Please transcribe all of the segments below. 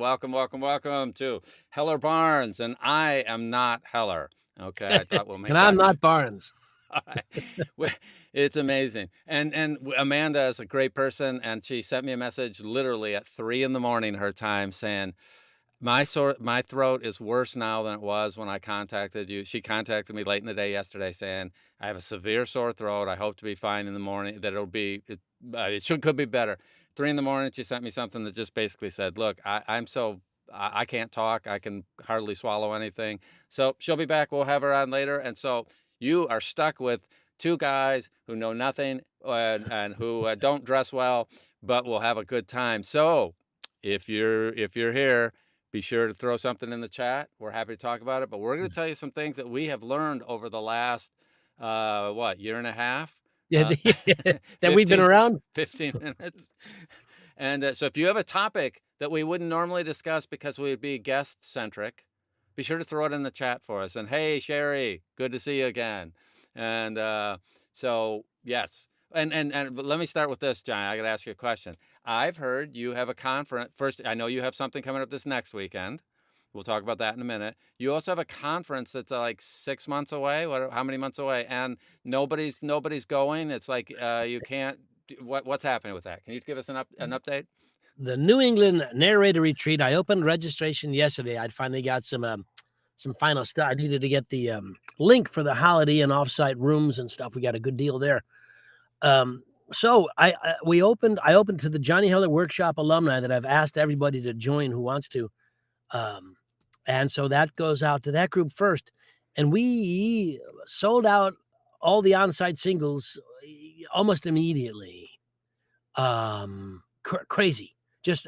welcome to Heller Barnes, and I am not Heller. Okay, I thought we'll make And I'm that. not Baarns. All right. It's amazing, and Amanda is a great person, and she sent me a message literally at 3 in the morning her time saying, my throat is worse now than it was when I contacted you. She contacted me late in the day yesterday saying, I have a severe sore throat. I hope to be fine in the morning, that could be better. 3 in the morning, she sent me something that just basically said, look, I can't talk. I can hardly swallow anything. So she'll be back. We'll have her on later. And so you are stuck with two guys who know nothing and who don't dress well, but will have a good time. So if you're here, be sure to throw something in the chat. We're happy to talk about it, but we're going to tell you some things that we have learned over the last, year and a half? Yeah, Uh, that we've been 15 around. 15 minutes. And so if you have a topic that we wouldn't normally discuss because we would be guest-centric, be sure to throw it in the chat for us. And hey, Sherry, good to see you again. And so, yes. And let me start with this, John. I got to ask you a question. I've heard you have a conference. First, I know you have something coming up this next weekend. We'll talk about that in a minute. You also have a conference that's like 6 months away. How many months away? And nobody's going. It's like you can't. What's happening with that? Can you give us an update? The New England Narrator Retreat. I opened registration yesterday. I finally got some final stuff. I needed to get the link for the holiday and offsite rooms and stuff. We got a good deal there. So I opened to the Johnny Heller Workshop alumni that I've asked everybody to join who wants to. And so that goes out to that group first. And we sold out all the on-site singles almost immediately. Crazy.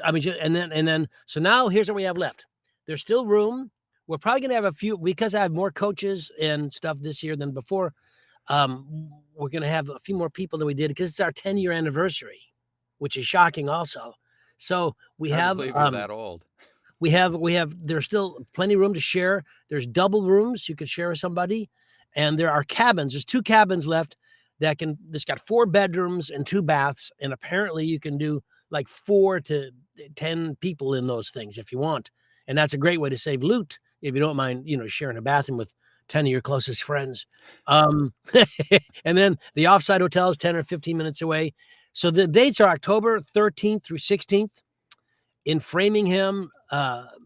And then, so now here's what we have left. There's still room. We're probably going to have a few, because I have more coaches and stuff this year than before. We're going to have a few more people than we did because it's our 10-year anniversary, which is shocking also. So we have, believe you're that old. There's still plenty of room to share. There's double rooms you could share with somebody. And there are cabins. There's 2 cabins left that's got 4 bedrooms and 2 baths. And apparently you can do like 4 to 10 people in those things if you want. And that's a great way to save loot if you don't mind, sharing a bathroom with 10 of your closest friends. And then the offsite hotel is 10 or 15 minutes away. So the dates are October 13th through 16th in Framingham,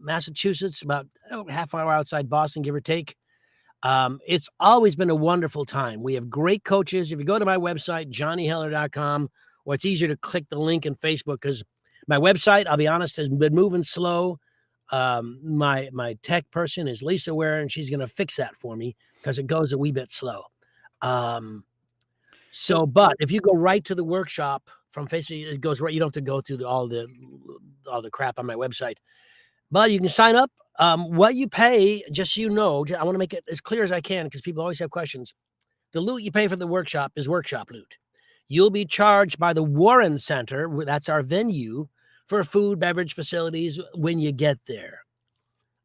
Massachusetts, about half hour outside Boston, give or take. It's always been a wonderful time. We have great coaches. If you go to my website, johnnyheller.com, or it's easier to click the link in Facebook because my website, I'll be honest, has been moving slow. My tech person is Lisa Ware, and she's going to fix that for me because it goes a wee bit slow. But if you go right to the workshop from Facebook, it goes right. You don't have to go through all the crap on my website, but you can sign up. What you pay, just so you know, I want to make it as clear as I can because people always have questions. The loot you pay for the workshop is workshop loot. You'll be charged by the Warren Center, that's our venue, for food, beverage facilities when you get there.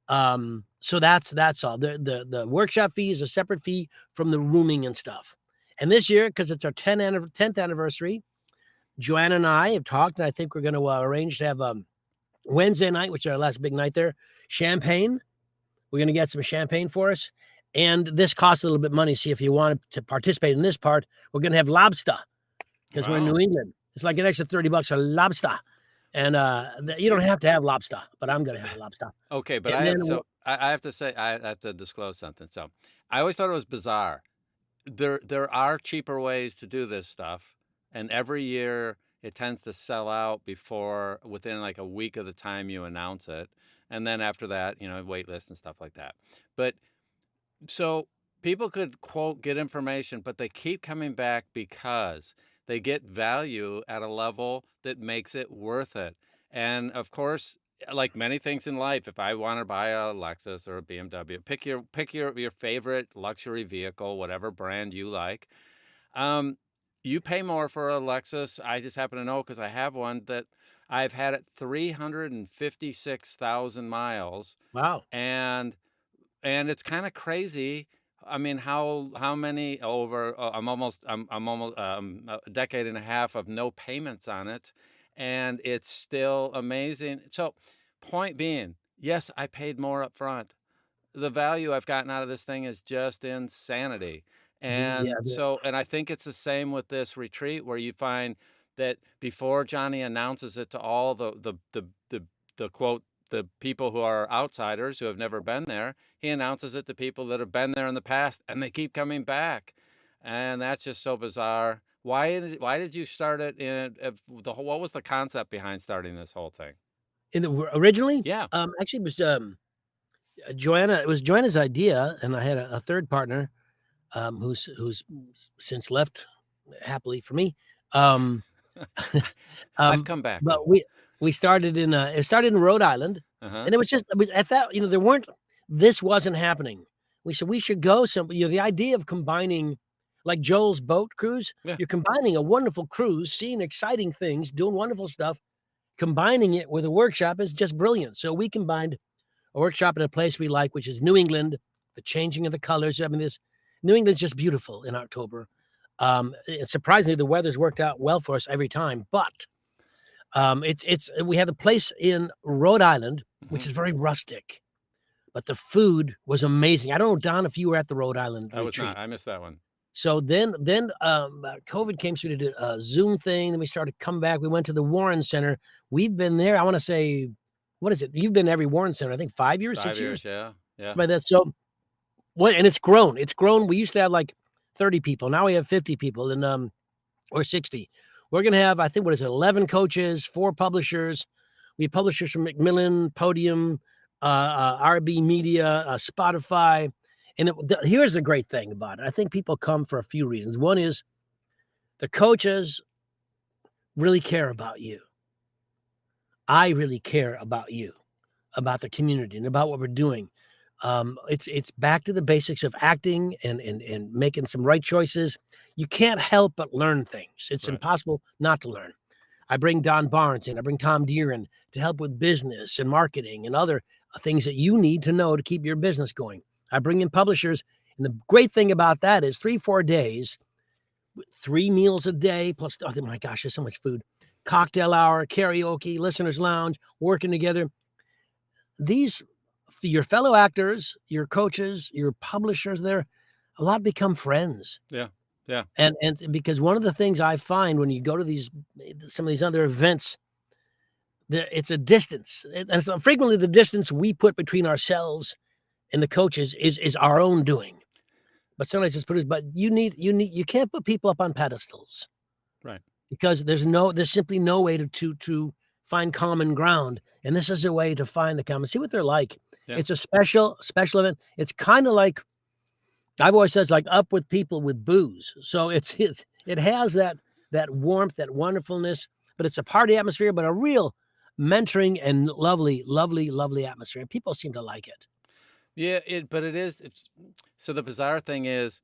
So that's all. The workshop fee is a separate fee from the rooming and stuff. And this year, because it's our 10th anniversary, Joanna and I have talked, and I think we're going to arrange to have Wednesday night, which is our last big night there, champagne. We're going to get some champagne for us. And this costs a little bit of money. See, if you want to participate in this part, we're going to have lobster because we're in New England. It's like an extra $30 for lobster. And you don't have to have lobster, but I'm going to have lobster. Okay, but I have to say, I have to disclose something. So I always thought it was bizarre. There are cheaper ways to do this stuff. And every year it tends to sell out within like a week of the time you announce it. And then after that, wait list and stuff like that. But so people could quote, get information, but they keep coming back because they get value at a level that makes it worth it. And of course, like many things in life, if I want to buy a Lexus or a BMW, pick your favorite luxury vehicle, whatever brand you like. You pay more for a Lexus. I just happen to know because I have one that I've had it 356,000 miles. Wow. And it's kind of crazy. I mean, how many over? I'm almost a decade and a half of no payments on it, and it's still amazing. So point being, yes, I paid more up front. The value I've gotten out of this thing is just insanity. Yeah, And so, and I think it's the same with this retreat where you find that before Johnny announces it to all the quote, the people who are outsiders who have never been there, he announces it to people that have been there in the past and they keep coming back. And that's just so bizarre. Why did you start it in what was the concept behind starting this whole thing? in the originally, Yeah. actually, it was Joanna. It was Joanna's idea, and I had a third partner, who's since left happily for me. Um, I've come back but though. we started in it started in Rhode Island, Uh-huh. and it was at that, there weren't this wasn't happening. We said we should go the idea of combining, like Joel's boat cruise, Yeah. you're combining a wonderful cruise, seeing exciting things, doing wonderful stuff, combining it with a workshop is just brilliant. So we combined a workshop in a place we like, which is New England, the changing of the colors. I mean, this New England's just beautiful in October. And surprisingly, the weather's worked out well for us every time. But it's we have a place in Rhode Island, which Mhm. is very rustic, but the food was amazing. I don't know, Don, if you were at the Rhode Island I was not. retreat. I missed that one. So then COVID came, so we did a Zoom thing. Then we started to come back. We went to the Warren Center. We've been there. I want to say, what is it? You've been to every Warren Center. I think 5 years, 5 6 years. years, yeah, yeah. By that. So what? And it's grown. It's grown. We used to have like 30 people. Now we have 50 people, and or 60. We're gonna have, I think, what is it? 11 coaches, 4 publishers. We have publishers from Macmillan, Podium, RB Media, Spotify. And here's the great thing about it. I think people come for a few reasons. One is the coaches really care about you. I really care about you, about the community, and about what we're doing. It's back to the basics of acting and making some right choices. You can't help but learn things. It's Right. impossible not to learn. I bring Don Baarns in. I bring Tom Deere in to help with business and marketing and other things that you need to know to keep your business going. I bring in publishers. And the great thing about that is 3-4 days, 3 meals a day, plus, oh my gosh, there's so much food. Cocktail hour, karaoke, listeners lounge, working together. These, your fellow actors, your coaches, your publishers there, a lot become friends. Yeah, yeah, And because one of the things I find when you go to some of these other events, it's a distance. And so frequently the distance we put between ourselves and the coaches is our own doing. But sometimes it's produced. But you can't put people up on pedestals right. because there's simply no way to find common ground. And this is a way to find the common, see what they're like. Yeah. It's a special event. It's kind of like, I've always said, it's like up with people with booze. So it has that warmth, that wonderfulness, but it's a party atmosphere, but a real mentoring and lovely, lovely, lovely atmosphere. And people seem to like it. Yeah, but it's so the bizarre thing is,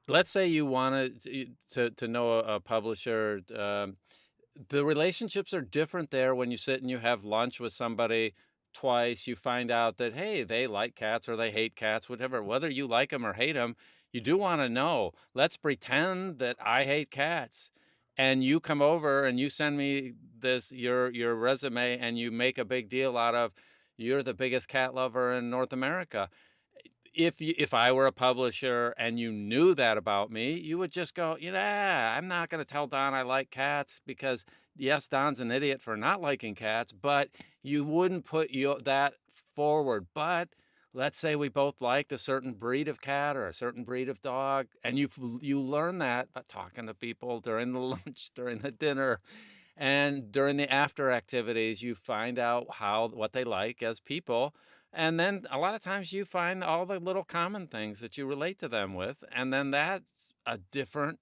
let's say you wanted to know a publisher, the relationships are different there when you sit and you have lunch with somebody twice. You find out that, hey, they like cats or they hate cats, whatever. Whether you like them or hate them, you do want to know. Let's pretend that I hate cats, and you come over and you send me your resume, and you make a big deal out of you're the biggest cat lover in North America. If I were a publisher and you knew that about me, you would just go, yeah, I'm not going to tell Don I like cats because yes, Don's an idiot for not liking cats, but you wouldn't put that forward. But let's say we both liked a certain breed of cat or a certain breed of dog, and you learn that by talking to people during the lunch, during the dinner, and during the after activities. You find out what they like as people, and then a lot of times you find all the little common things that you relate to them with. And then that's a different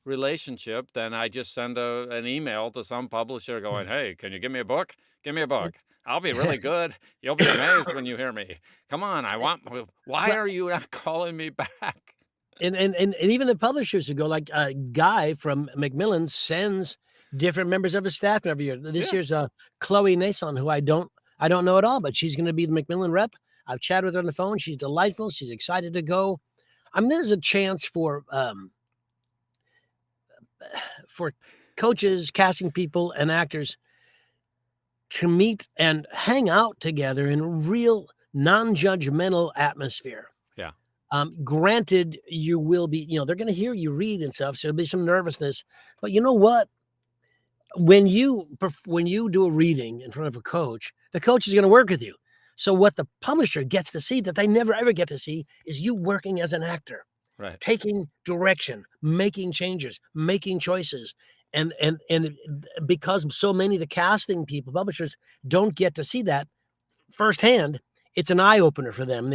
relationship than I just send an email to some publisher going, hey, can you give me a book? Give me a book. I'll be really good. You'll be amazed when you hear me. Come on, why are you not calling me back? And even the publishers who go, like Guy from Macmillan sends different members of his staff every year. This Yeah. year's Chloe Nason, who I don't know at all, but she's going to be the Macmillan rep. I've chatted with her on the phone. She's delightful. She's excited to go. I mean, there's a chance for coaches, casting people, and actors to meet and hang out together in a real non-judgmental atmosphere. Yeah. Granted, you will be, they're going to hear you read and stuff, so there'll be some nervousness. But you know what? When you do a reading in front of a coach, the coach is going to work with you. So what the publisher gets to see that they never ever get to see is you working as an actor, Right. taking direction, making changes, making choices. And because so many of the casting people, publishers don't get to see that firsthand, it's an eye opener for them.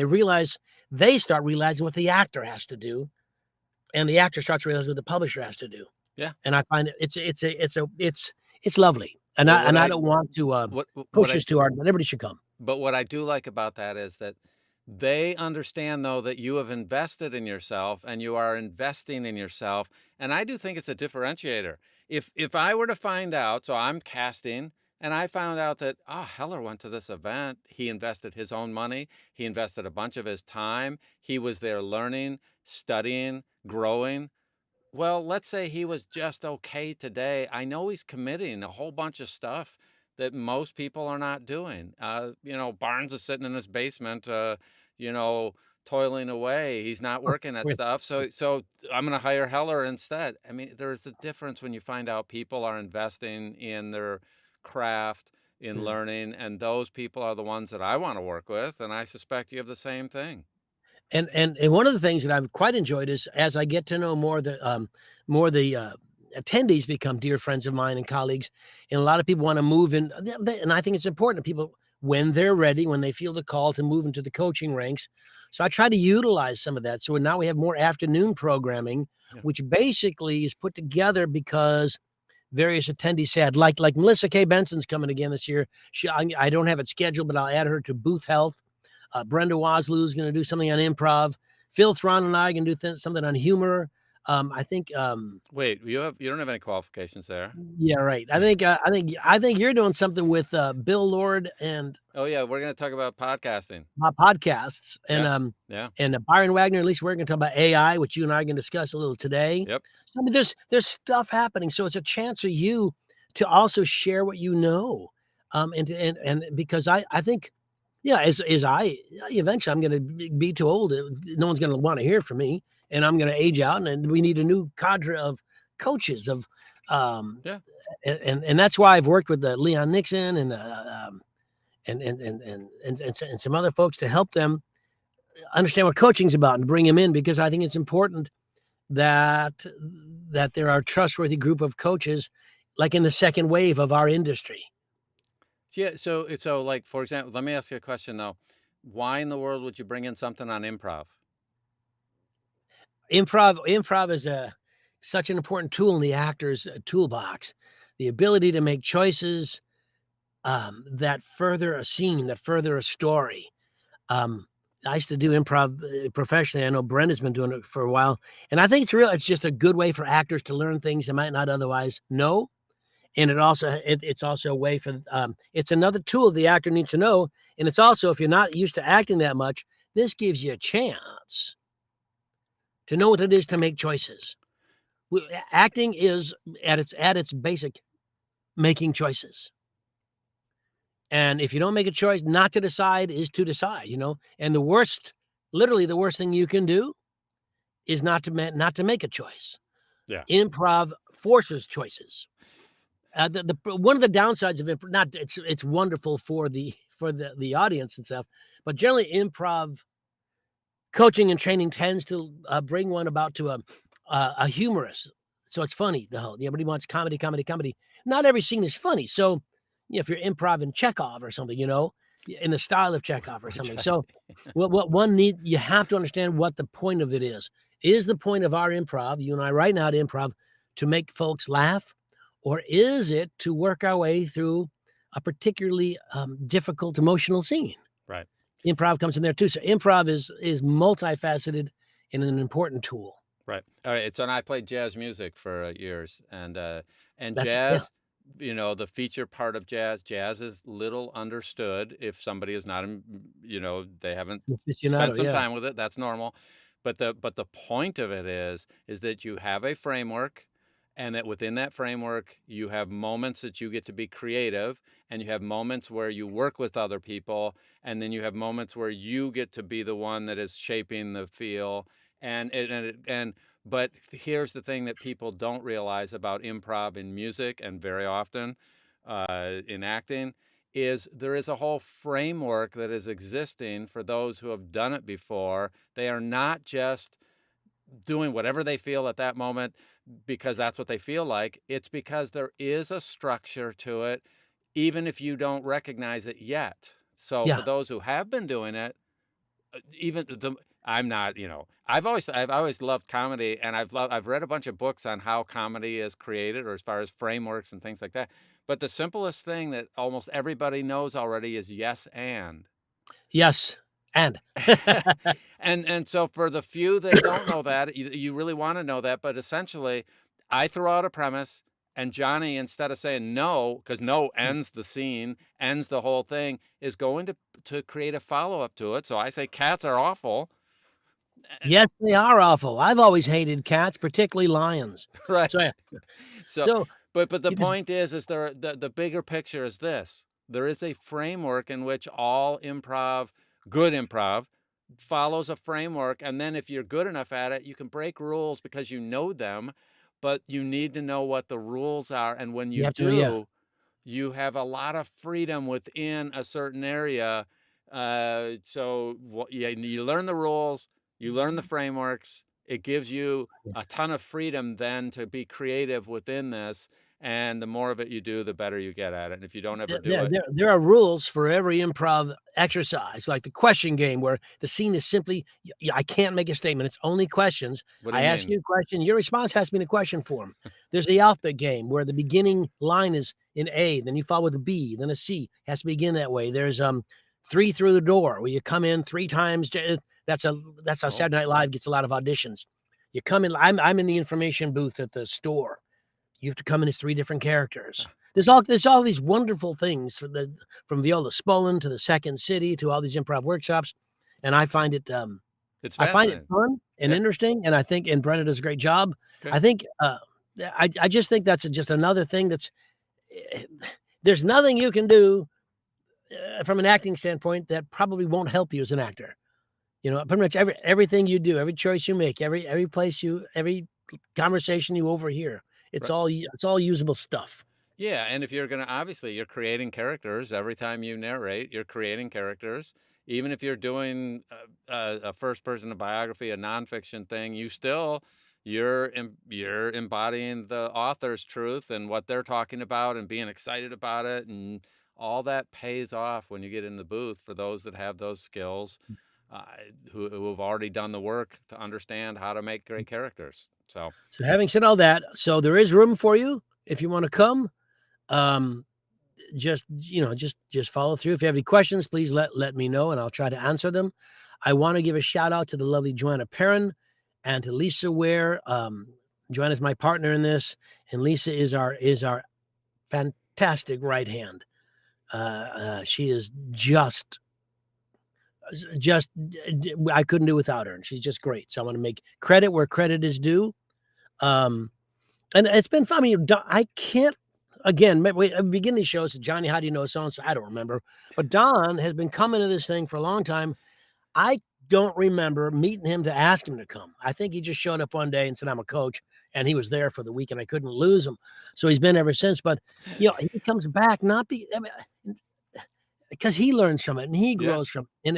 They start realizing what the actor has to do, and the actor starts realizing what the publisher has to do. Yeah. And I find it's lovely. And Well, I don't want to what push I this too hard, but everybody should come. But what I do like about that is that they understand, though, that you have invested in yourself and you are investing in yourself. And I do think it's a differentiator. If I were to find out, so I'm casting, and I found out that, oh, Heller went to this event, he invested his own money, he invested a bunch of his time, he was there learning, studying, growing. Well, let's say he was just okay today. I know he's committing a whole bunch of stuff that most people are not doing. Baarns is sitting in his basement, you know, toiling away. He's not working at stuff. So I'm going to hire Heller instead. I mean, there's a difference when you find out people are investing in their craft, in learning, and those people are the ones that I want to work with. And I suspect you have the same thing. And one of the things that I've quite enjoyed is as I get to know more the attendees become dear friends of mine and colleagues, and a lot of people want to move in, and I think it's important that people, when they're ready, when they feel the call to move into the coaching ranks. So I try to utilize some of that. So now we have more afternoon programming, Yeah. which basically is put together because various attendees said, like Melissa K. Benson's coming again this year. I don't have it scheduled, but I'll add her to Booth Health. Brenda Wasloo is going to do something on improv. Phil Thron and I can do something on humor. I think. Wait, you don't have any qualifications there? Yeah, right. I think you're doing something with Bill Lord and Oh yeah, we're going to talk about podcasting. podcasts, Yeah. Yeah. and Byron Wagner. At least we're going to talk about AI, which you and I can discuss a little today. Yep. So, I mean, there's stuff happening, so it's a chance for you to also share what you know, and because I think. Yeah, as I eventually I'm gonna be too old, no one's gonna wanna hear from me, and I'm gonna age out, and then we need a new cadre of coaches Yeah. and that's why I've worked with, Leon Nixon and some other folks to help them understand what coaching's about and bring them in because I think it's important that there are a trustworthy group of coaches, like in the second wave of our industry. Yeah, so like for example, let me ask you a question though. Why in the world would you bring in something on improv? Improv is such an important tool in the actor's toolbox. The ability to make choices that further a scene, that further a story. Um, I used to do improv professionally. I know Brenda's been doing it for a while, and I think it's just a good way for actors to learn things they might not otherwise know. And it's also a way for it's another tool the actor needs to know. And it's also, if you're not used to acting that much, this gives you a chance to know what it is to make choices. Acting is at its basic making choices. And if you don't make a choice, not to decide is to decide, And literally the worst thing you can do is not to make a choice. Yeah. Improv forces choices. One of the downsides of improv, not it's wonderful for the audience and stuff, but generally improv coaching and training tends to bring one about to a humorous. So it's funny. Everybody wants comedy, comedy, comedy. Not every scene is funny. So if you're improv in Chekhov or something, in the style of Chekhov or something. So you have to understand what the point of it is. Is the point of our improv, you and I right now at improv, to make folks laugh? Or is it to work our way through a particularly difficult emotional scene? Right. Improv comes in there too. So improv is multifaceted and an important tool. Right. All right. So and I played jazz music for years, and Yeah. jazz, the feature part of jazz is little understood if somebody is not, they haven't spent Aficionado, some yeah. time with it. That's normal. But the point of it is that you have a framework, and that within that framework, you have moments that you get to be creative, and you have moments where you work with other people, and then you have moments where you get to be the one that is shaping the feel. But here's the thing that people don't realize about improv in music, and very often in acting, is there is a whole framework that is existing for those who have done it before. They are not just doing whatever they feel at that moment because that's what they feel like. It's because there is a structure to it, even if you don't recognize it yet. So for Yeah. those who have been doing it, even the I'm not, I've always loved comedy, and I've read a bunch of books on how comedy is created, or as far as frameworks and things like that. But the simplest thing that almost everybody knows already is yes and. Yes. And And so for the few that don't know that, you really want to know that. But essentially, I throw out a premise, and Johnny, instead of saying no, because no ends the scene, ends the whole thing, is going to create a follow up to it. So I say cats are awful, yes, they are awful. I've always hated cats, particularly lions. right? So, yeah. So, So, but the it is point is there the bigger picture is this: there is a framework in which all improv, good improv, follows a framework, and then if you're good enough at it, you can break rules because you know them, but you need to know what the rules are, and when you you have to, yeah. do, you have a lot of freedom within a certain area. Yeah, you learn the rules, you learn the frameworks. It gives you a ton of freedom then to be creative within this. And the more of it you do, the better you get at it. And if you don't ever do it, There are rules for every improv exercise, like the question game where the scene is simply I can't make a statement, it's only questions. what do I you ask mean? you a question, your response has to be in a question form. There's the alphabet game where the beginning line is in A, then you follow with a B, then a C, has to begin that way. There's 3 through the door where you come in 3 times, that's how Oh, Saturday Night Live gets a lot of auditions. You come in, I'm in the information booth at the store. You have to come in as 3 different characters. There's all these wonderful things from Viola Spolin to the Second City to all these improv workshops, and it's I find it fascinating. fun and Yeah. interesting, and I think and Brenna does a great job. Okay. I think, I just think that's just another thing that's eh, there's nothing you can do, from an acting standpoint that probably won't help you as an actor. You know, pretty much everything you do, every choice you make, every conversation you overhear, it's all usable stuff. Yeah, and if you're gonna obviously you're creating characters every time you narrate, you're creating characters. Even if you're doing a first person biography, a nonfiction thing, you're embodying the author's truth and what they're talking about and being excited about it, and all that pays off when you get in the booth for those that have those skills, uh, who have already done the work to understand how to make great characters. So So having said all that, so there is room for you if you wanna come. Um, just follow through. If you have any questions, please let me know, and I'll try to answer them. I wanna give a shout out to the lovely Joanna Perrin and to Lisa Ware. Joanna's my partner in this, and Lisa is our fantastic right hand. She is just I couldn't do without her, and she's just great. So I wanna make credit where credit is due. Um, and it's been fun. I mean, I can't again, at the beginning of these shows, Johnny, how do you know so and so? I don't remember. But Don has been coming to this thing for a long time. I don't remember meeting him to ask him to come. I think he just showed up one day and said, I'm a coach. And he was there for the week and I couldn't lose him. So he's been ever since. But, he comes back not I mean, because he learns from it and he yeah, grows from it. And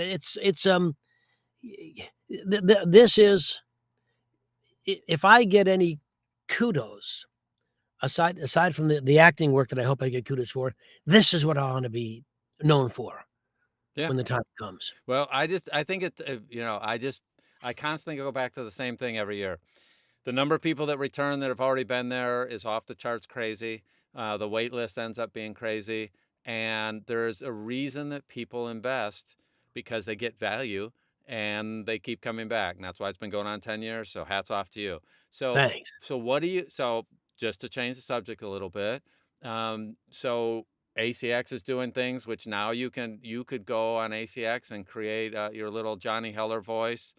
this is, if I get any kudos, aside from the acting work that I hope I get kudos for, this is what I wanna be known for yeah. when the time comes. Well, I think it's, I constantly go back to the same thing every year. The number of people that return that have already been there is off the charts crazy. The wait list ends up being crazy. And there's a reason that people invest because they get value and they keep coming back. And that's why it's been going on 10 years. So hats off to you. So, Thanks. so just to change the subject a little bit. So ACX is doing things which now you could go on ACX and create your little Johnny Heller voice,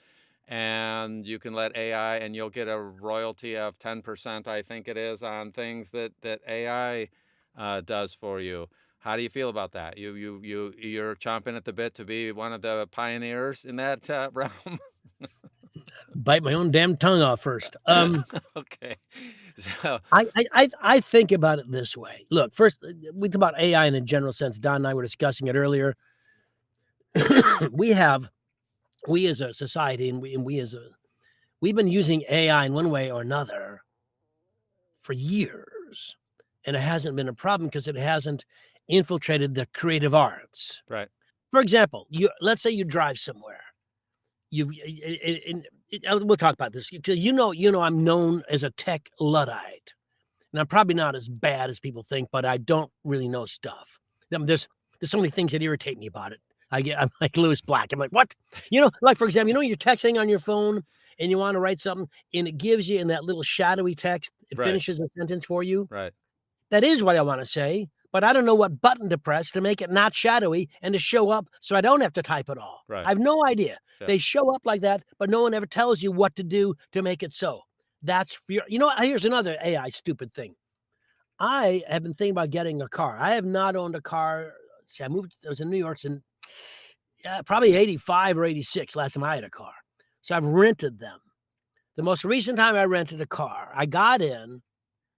and you can let AI, and you'll get a royalty of 10%, I think it is, on things that AI does for you. How do you feel about that? You're chomping at the bit to be one of the pioneers in that realm? Bite my own damn tongue off first. Okay. So, I think about it this way. Look, first, we talk about AI in a general sense. Don and I were discussing it earlier. We have we as a society and we as a we've been using AI in one way or another for years, and it hasn't been a problem because it hasn't infiltrated the creative arts. right, For example, you let's say you drive somewhere. We'll talk about this. You know, I'm known as a tech Luddite. And I'm probably not as bad as people think, but I don't really know stuff. There's so many things that irritate me about it. I'm like Lewis Black. I'm like, what? Like for example, you're texting on your phone and you want to write something, and it gives you in that little shadowy text, it right, finishes a sentence for you. right, That is what I want to say, but I don't know what button to press to make it not shadowy and to show up so I don't have to type it all. right. I have no idea. Yeah. They show up like that, but no one ever tells you what to do to make it so. That's here's another AI stupid thing. I have been thinking about getting a car. I have not owned a car. See, I was in New York in probably 85 or 86 last time I had a car. So I've rented them. The most recent time I rented a car, I got in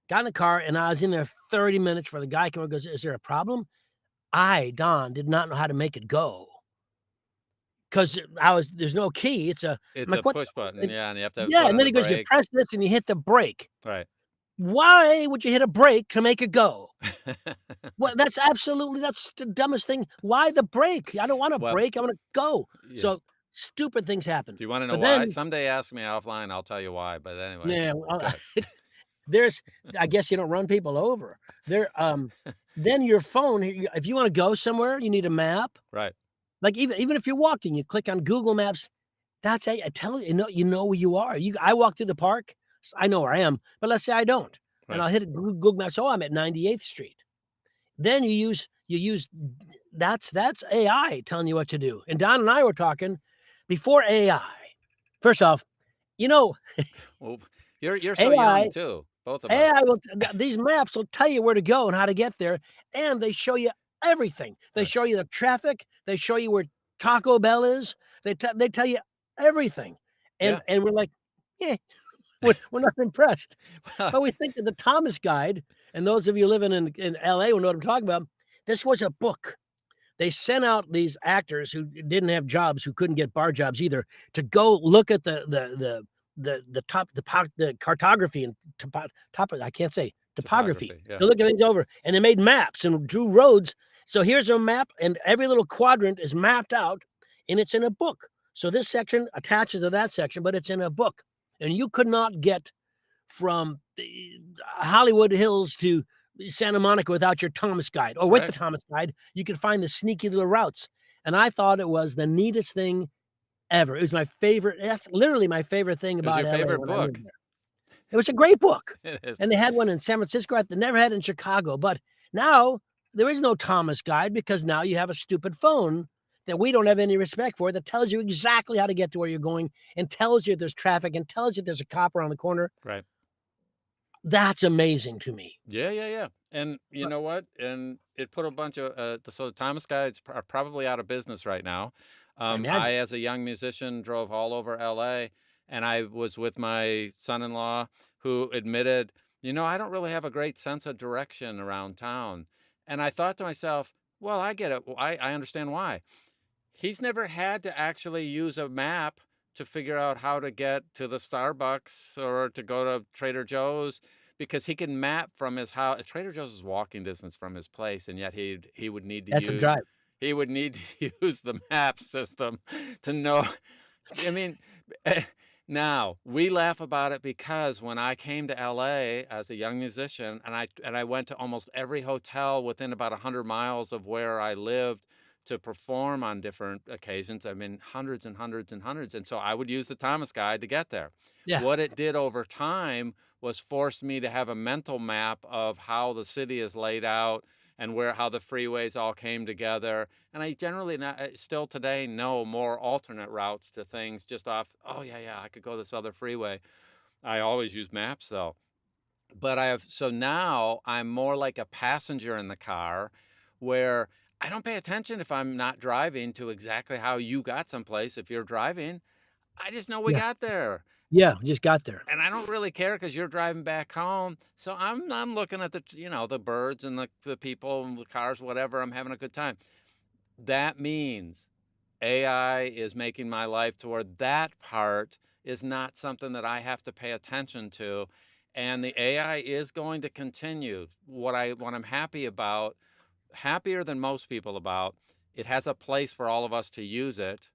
the car, and I was in there 30 minutes for the guy came and goes, "Is there a problem?" Don, did not know how to make it go because there's no key. I'm It's like, a "What?" push button, And yeah, and you have to yeah, put and on then the he goes, "You brake. press this and you hit the brake." Right. Why would you hit a brake to make it go? Well, that's the dumbest thing. Why the brake? I don't wanna Well, brake, I wanna go. yeah. So, stupid things happen. Do you wanna know But why? then Someday ask me offline, I'll tell you why, but anyways, yeah, well, go ahead. there's I guess you don't run people over. Then your phone, if you wanna go somewhere, you need a map. Right, Like, even if you're walking, you click on Google Maps, that's I tell you, you know where you are. I walk through the park, I know where I am, but let's say I don't, and right. I'll hit Google Maps, "Oh, I'm at 98th Street." Then you use that's AI telling you what to do. And Don and I were talking before AI. First off, you know, Well, you're so young AI too, both of us. AI will these maps will tell you where to go and how to get there, and they show you everything. They Right. show you the traffic, they show you where Taco Bell is, they tell you everything. Yeah. And we're like, "Yeah, we're not impressed." Well, But we think that the Thomas Guide, and those of you living in LA will know what I'm talking about, this was a book. They sent out these actors who didn't have jobs, who couldn't get bar jobs either, to go look at the cartography and I can't say topography. topography, yeah. To look at things over, and they made maps and drew roads. So here's a map, and every little quadrant is mapped out, and it's in a book. So this section attaches to that section, but it's in a book, and you could not get from the Hollywood Hills to Santa Monica without your Thomas Guide, or with the Right. Thomas Guide, you could find the sneaky little routes. And I thought it was the neatest thing ever. It was my favorite. That's literally my favorite thing It was about your LA favorite when I lived book. there. It was a great book. It is. And they had one in San Francisco. They never had it in Chicago. But now there is no Thomas Guide because now you have a stupid phone that we don't have any respect for that tells you exactly how to get to where you're going and tells you if there's traffic and tells you there's a cop around the corner. Right. That's amazing to me. Yeah, yeah, yeah. And you But know what? And it put a bunch of so the Thomas guides are probably out of business right now. I I, imagine. as a young musician, drove all over LA, and I was with my son-in-law who admitted, I don't really have a great sense of direction around town. And I thought to myself, well, I get it. Well, I understand why. He's never had to actually use a map to figure out how to get to the Starbucks or to go to Trader Joe's because he can map from his house. Trader Joe's is walking distance from his place, and yet he would need to That's a use drive. he would need to use the map system to know. I mean, eh, now we laugh about it because when I came to LA as a young musician, and I went to almost every hotel within about 100 miles of where I lived to perform on different occasions. I mean, hundreds and hundreds and hundreds. And so I would use the Thomas Guide to get there. Yeah. What it did over time was forced me to have a mental map of how the city is laid out and how the freeways all came together. And I generally still today know more alternate routes to things just off, oh yeah, I could go this other freeway. I always use maps though. But so now I'm more like a passenger in the car, where I don't pay attention if I'm not driving to exactly how you got someplace. If you're driving, I just know we Yeah. got there. Yeah, just got there. And I don't really care because you're driving back home. So I'm looking at the birds and the people and the cars, whatever. I'm having a good time. That means AI is making my life to where that part is not something that I have to pay attention to. And the AI is going to continue. What I'm happy about, happier than most people about, it has a place for all of us to use it,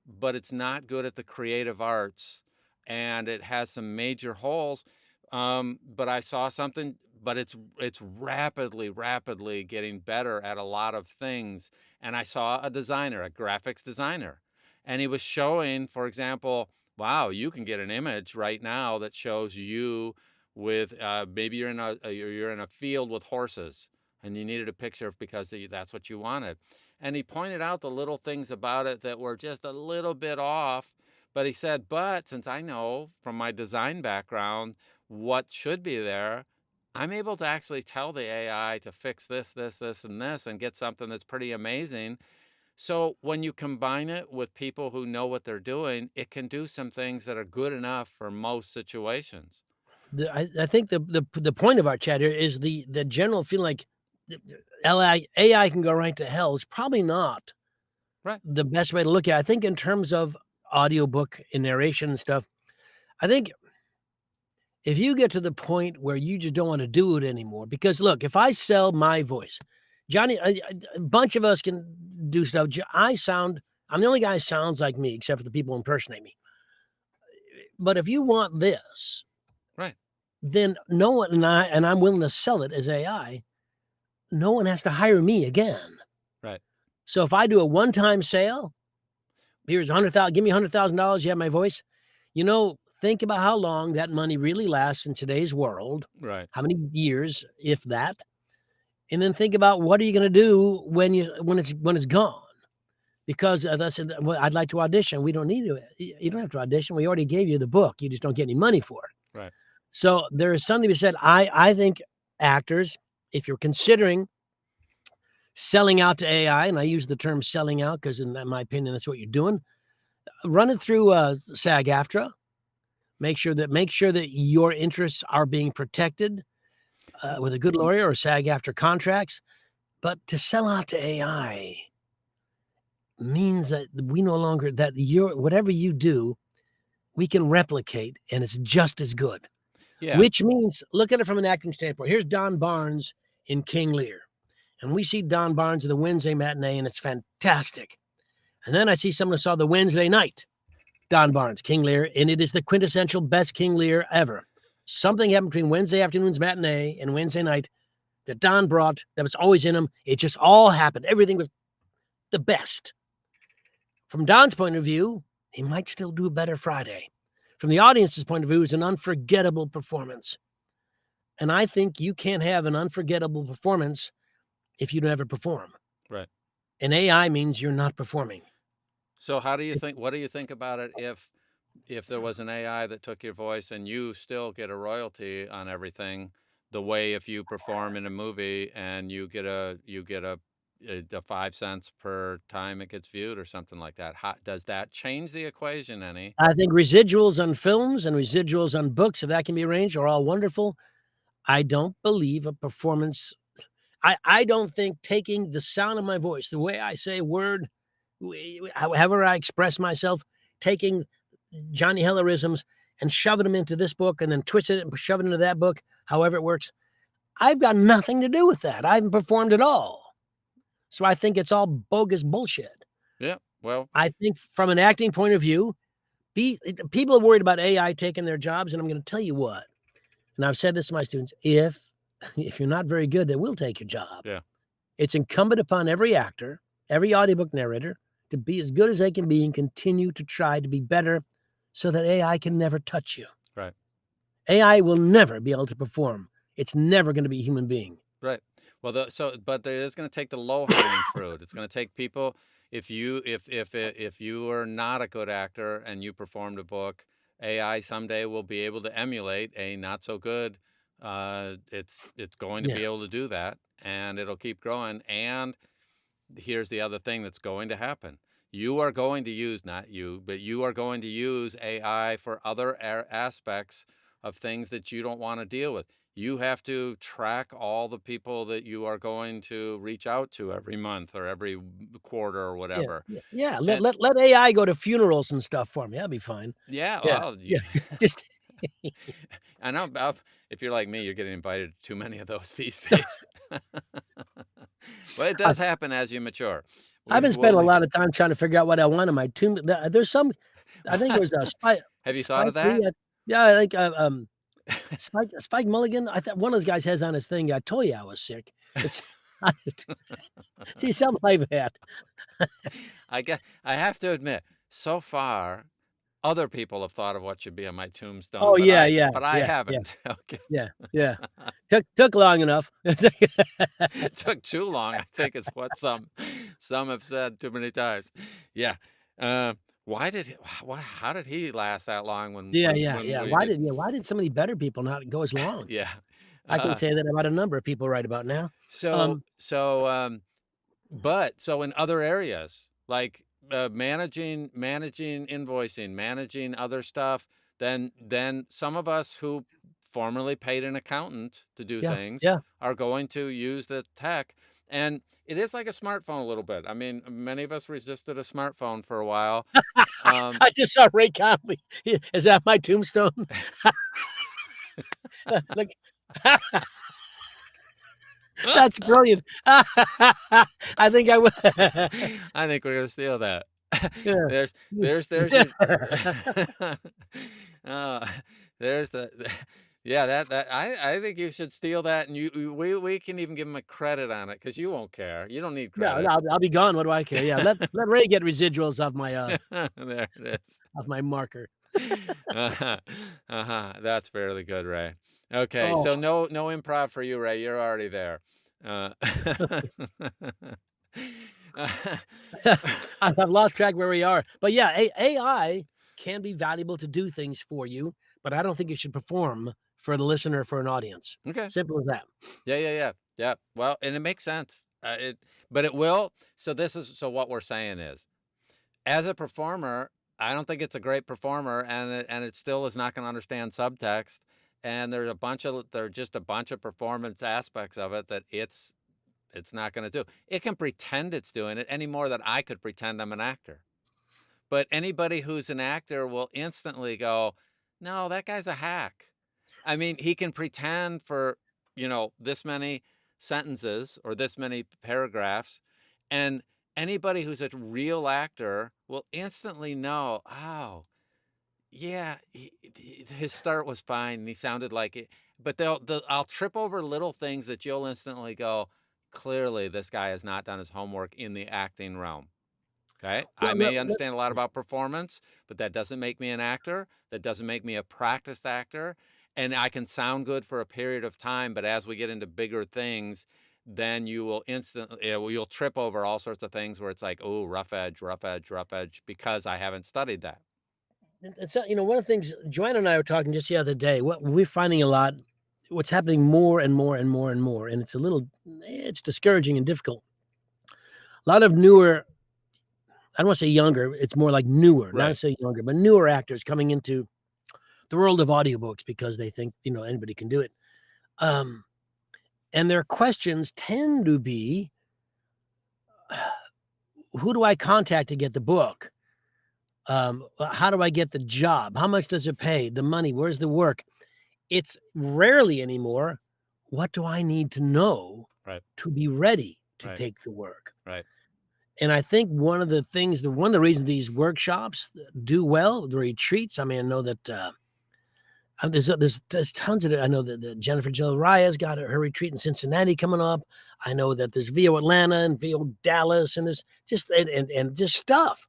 but it's not good at the creative arts, and it has some major holes. But I saw something, but it's rapidly getting better at a lot of things. And I saw a designer, a graphics designer, and he was showing, for example, wow, you can get an image right now that shows you with maybe you're in a field with horses, and you needed a picture because that's what you wanted. And he pointed out the little things about it that were just a little bit off. But he said, but since I know from my design background what should be there, I'm able to actually tell the AI to fix this, and this, and get something that's pretty amazing. So when you combine it with people who know what they're doing, it can do some things that are good enough for most situations. I think the point of our chat here is the general feeling like AI can go right to hell. It's probably not Right. the best way to look at it. I think in terms of audiobook and narration and stuff, I think if you get to the point where you just don't want to do it anymore, because look, if I sell my voice, Johnny, a bunch of us can do stuff. I'm the only guy who sounds like me, except for the people who impersonate me. But if you want this, Right. then no one, and I'm willing to sell it as AI, no one has to hire me again. Right. So if I do a one-time sale, here's $100,000, give me $100,000, you have my voice. Think about how long that money really lasts in today's world. Right. How many years, if that? And then think about what are you going to do when it's gone? Because as I said, well, I'd like to audition. We don't need to. You don't have to audition. We already gave you the book. You just don't get any money for it. Right. So there is something to be said. I think actors, if you're considering selling out to AI, and I use the term selling out because in my opinion, that's what you're doing, run it through SAG-AFTRA. Make sure that your interests are being protected with a good lawyer or SAG-AFTRA contracts. But to sell out to AI means that we no longer, that whatever you do, we can replicate and it's just as good. Yeah. Which means, look at it from an acting standpoint. Here's Don Baarns in King Lear. And we see Don Baarns at the Wednesday matinee, and it's fantastic. And then I see someone who saw the Wednesday night, Don Baarns, King Lear, and it is the quintessential best King Lear ever. Something happened between Wednesday afternoon's matinee and Wednesday night that Don brought that was always in him. It just all happened. Everything was the best. From Don's point of view, he might still do a better Friday. From the audience's point of view, it's an unforgettable performance. And I think you can't have an unforgettable performance if you never perform. Right. And AI means you're not performing. So what do you think about it if there was an AI that took your voice and you still get a royalty on everything, the way if you perform in a movie and you get a 5 cents per time it gets viewed or something like that? Does that change the equation any? I think residuals on films and residuals on books, if that can be arranged, are all wonderful. I don't believe a performance. I don't think taking the sound of my voice, the way I say a word, however I express myself, taking Johnny Hellerisms and shoving them into this book and then twisting it and shoving it into that book, however it works, I've got nothing to do with that. I haven't performed at all. So I think it's all bogus bullshit. Yeah, well, I think from an acting point of view, people are worried about AI taking their jobs, and I'm going to tell you what, and I've said this to my students, if you're not very good, they will take your job. Yeah. It's incumbent upon every actor, every audiobook narrator to be as good as they can be and continue to try to be better so that AI can never touch you. Right. AI will never be able to perform. It's never going to be a human being. Right. Well, but it is going to take the low hanging fruit. It's going to take people. If you are not a good actor and you performed a book, AI someday will be able to emulate a not so good. It's going to Yeah. be able to do that, and it'll keep growing. And here's the other thing that's going to happen. You are going to use, not you, but you are going to use AI for other aspects of things that you don't want to deal with. You have to track all the people that you are going to reach out to every month or every quarter or Yeah, whatever. yeah, yeah, And let AI go to funerals and stuff for me, that'll be fine. yeah, Yeah, well, yeah, just I know if you're like me, you're getting invited to too many of those these days. But it I does happen as you mature. I've been We'll spending a be lot of time trying to figure out what I want in my tomb. There's some I think it was, Have you thought Spike of that? Lee, yeah, I think, Spike Mulligan, I thought one of those guys has on his thing, "I told you I was sick." It's see, something like that. I have to admit, so far, other people have thought of what should be on my tombstone, Oh, but yeah, I yeah, but I yeah, yeah, haven't. Okay. yeah, yeah. Took long enough. It took too long, I think is what some have said too many times. Yeah. Uh, why did he how did he last that long Yeah, yeah, yeah. when he did? Why did so many better people not go as long? Yeah. I can Uh, say that about a number of people right about now. so Um, so so in other areas, like managing invoicing, managing other stuff, then some of us who formerly paid an accountant to do yeah, things yeah. are going to use the tech. And it is like a smartphone a little bit. I mean, many of us resisted a smartphone for a while. Um, I just saw Ray Conley. Is that my tombstone? Look. That's brilliant. I think I would. I think we're gonna steal that. Yeah. There's there's your uh, there's yeah, that I think you should steal that, and we can even give him a credit on it because you won't care. You don't need No, no, credit. I'll be gone, what do I care? Yeah, let Ray get residuals There it is. of my marker. Uh-huh. Uh-huh. That's fairly good, Ray. Okay, Oh, so no improv for you, Ray. You're already there. Uh, I've lost track where we are, but yeah, AI can be valuable to do things for you, but I don't think it should perform for the listener, for an audience. okay. Simple as that. Yeah. Well, and it makes sense. But it will. So what we're saying is, as a performer, I don't think it's a great performer, and it still is not going to understand subtext. And there are just a bunch of performance aspects of it that it's not going to do. It can pretend it's doing it any more than I could pretend I'm an actor. But anybody who's an actor will instantly go, no, that guy's a hack. I mean, he can pretend for, this many sentences or this many paragraphs, and anybody who's a real actor will instantly know, oh, yeah, his start was fine and he sounded like it. But I'll trip over little things that you'll instantly go, clearly this guy has not done his homework in the acting realm. Okay. I Well, may understand a lot about performance, but that doesn't make me an actor. That doesn't make me a practiced actor. And I can sound good for a period of time, but as we get into bigger things, then you will you'll trip over all sorts of things where it's like, oh, rough edge, rough edge, rough edge, because I haven't studied that. it's, one of the things Joanna and I were talking just the other day, what we're finding a lot, what's happening more and more and more and more, and it's discouraging and difficult. A lot of newer, I don't want to say younger, it's more like newer, not to Right. say younger, but newer actors coming into the world of audiobooks because they think, anybody can do it. Um, and their questions tend to be, who do I contact to get the book? How do I get the job? How much does it pay? The money, where's the work? It's rarely anymore, what do I need to know Right. to be ready to Right. take the work? Right. And I think one of the reasons these workshops do well, the retreats, I mean, I know that there's tons of it. I know that Jennifer Jill Raya's got her retreat in Cincinnati coming up. I know that there's VO Atlanta and VO Dallas, and there's just and just stuff.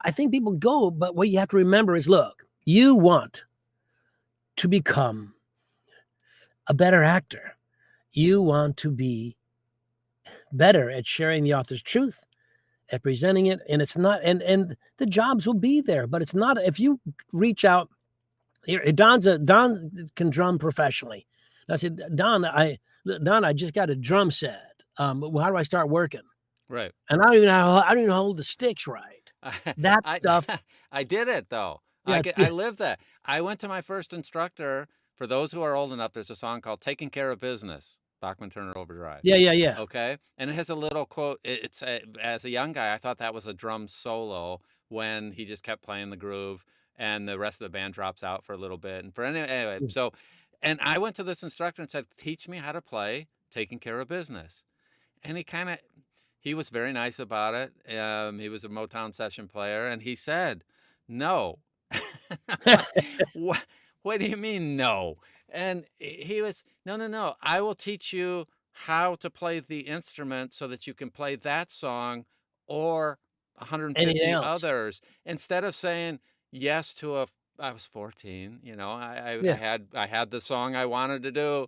I think people go, but what you have to remember is, look, you want to become a better actor. You want to be better at sharing the author's truth, at presenting it, and it's not and the jobs will be there, but it's not if you reach out here. Don can drum professionally. And I said, Don, I just got a drum set. Well, how do I start working? Right. And I don't even hold the sticks right. That I stuff. I did it though. Yeah, I yeah, lived that. I went to my first instructor. For those who are old enough, there's a song called "Taking Care of Business," Bachman Turner Overdrive. yeah, yeah, yeah. Okay, and it has a little quote. It's as a young guy, I thought that was a drum solo when he just kept playing the groove, and the rest of the band drops out for a little bit. And for anyway, Mm. so, and I went to this instructor and said, "Teach me how to play Taking Care of Business." And he was very nice about it. He was a Motown session player, and he said, "No." I'm like, "What? What do you mean, no?" And he was, "No, no, no. I will teach you how to play the instrument so that you can play that song or Anything 150 else? others." Instead of saying yes to I was 14, Yeah. I had the song I wanted to do,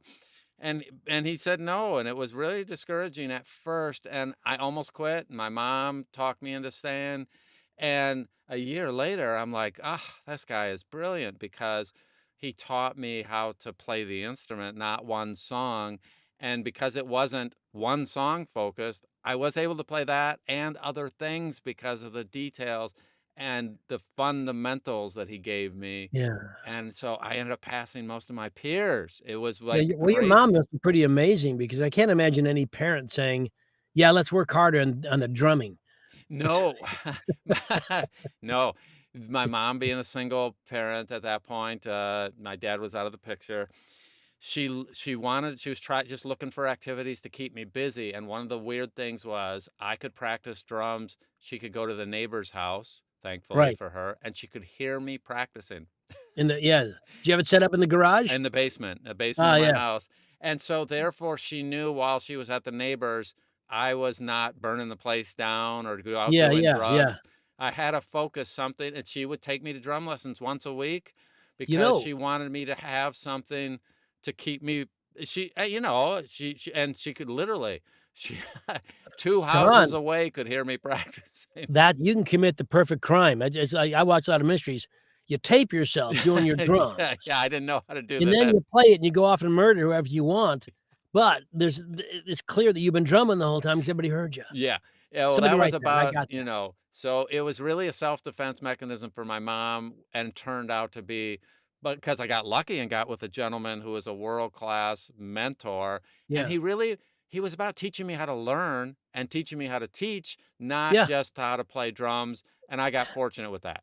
and he said no, and it was really discouraging at first, and I almost quit. My mom talked me into staying, and a year later, I'm like, "Ah, this guy is brilliant," because he taught me how to play the instrument, not one song, and because it wasn't one song focused, I was able to play that and other things because of the details and the fundamentals that he gave me, Yeah. and so I ended up passing most of my peers. It was, Yeah, like, well, your mom crazy. must be pretty amazing because I can't imagine any parent saying, "Yeah, let's work harder on the drumming." No. No. My mom being a single parent at that point, my dad was out of the picture. She was just looking for activities to keep me busy, and one of the weird things was I could practice drums, she could go to the neighbor's house, thankfully Right. for her, and she could hear me practicing. In the yeah. Do you have it set up in the garage? In the basement Oh, of my yeah. house, and so, therefore, she knew while she was at the neighbor's, I was not burning the place down or go out Yeah, doing yeah, yeah. drugs. I had to focus something, and she would take me to drum lessons once a week You because know, she wanted me to have something to keep me she could literally she 2 houses Don, away could hear me practicing. that you can commit the perfect crime. It's like I watch a lot of mysteries. You tape yourself doing your drums, Yeah, yeah, I didn't know how to do and then that. you play it and you go off and murder whoever you want, but it's clear that you've been drumming the whole time 'cause everybody heard you. Yeah. Yeah, well, Somebody that was write that, I about, got that. so it was really a self-defense mechanism for my mom and turned out to be, but because I got lucky and got with a gentleman who was a world-class mentor, and Yeah. he was about teaching me how to learn and teaching me how to teach, not Yeah. just how to play drums, and I got fortunate with that.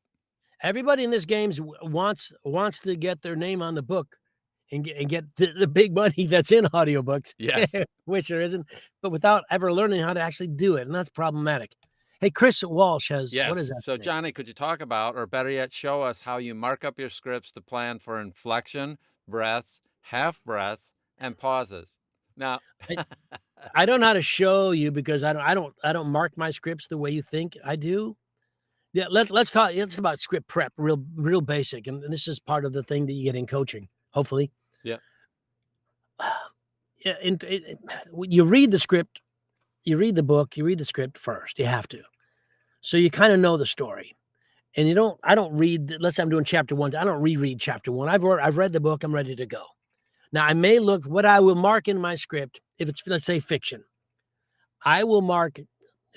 Everybody in this games wants to get their name on the book and get the big money that's in audiobooks, Yes. which there isn't, but without ever learning how to actually do it, and that's problematic. Hey, Chris Walsh has what Yes. is that So, thing? Johnny, could you talk about, or better yet, show us how you mark up your scripts to plan for inflection, breaths, half breaths, and pauses? Now, I I don't know how to show you because I don't mark my scripts the way you think I do. Yeah, let's talk it's about script prep, real basic, and this is part of the thing that you get in coaching, hopefully. yeah, Yeah, and when you read the script, you read the book, you read the script first, you have to. So you kinda know the story, and you don't I don't read let's say I'm doing chapter 1, I don't reread chapter 1. I've read the book, I'm ready to go. Now I may look what I will mark in my script, if it's, let's say, fiction, I will mark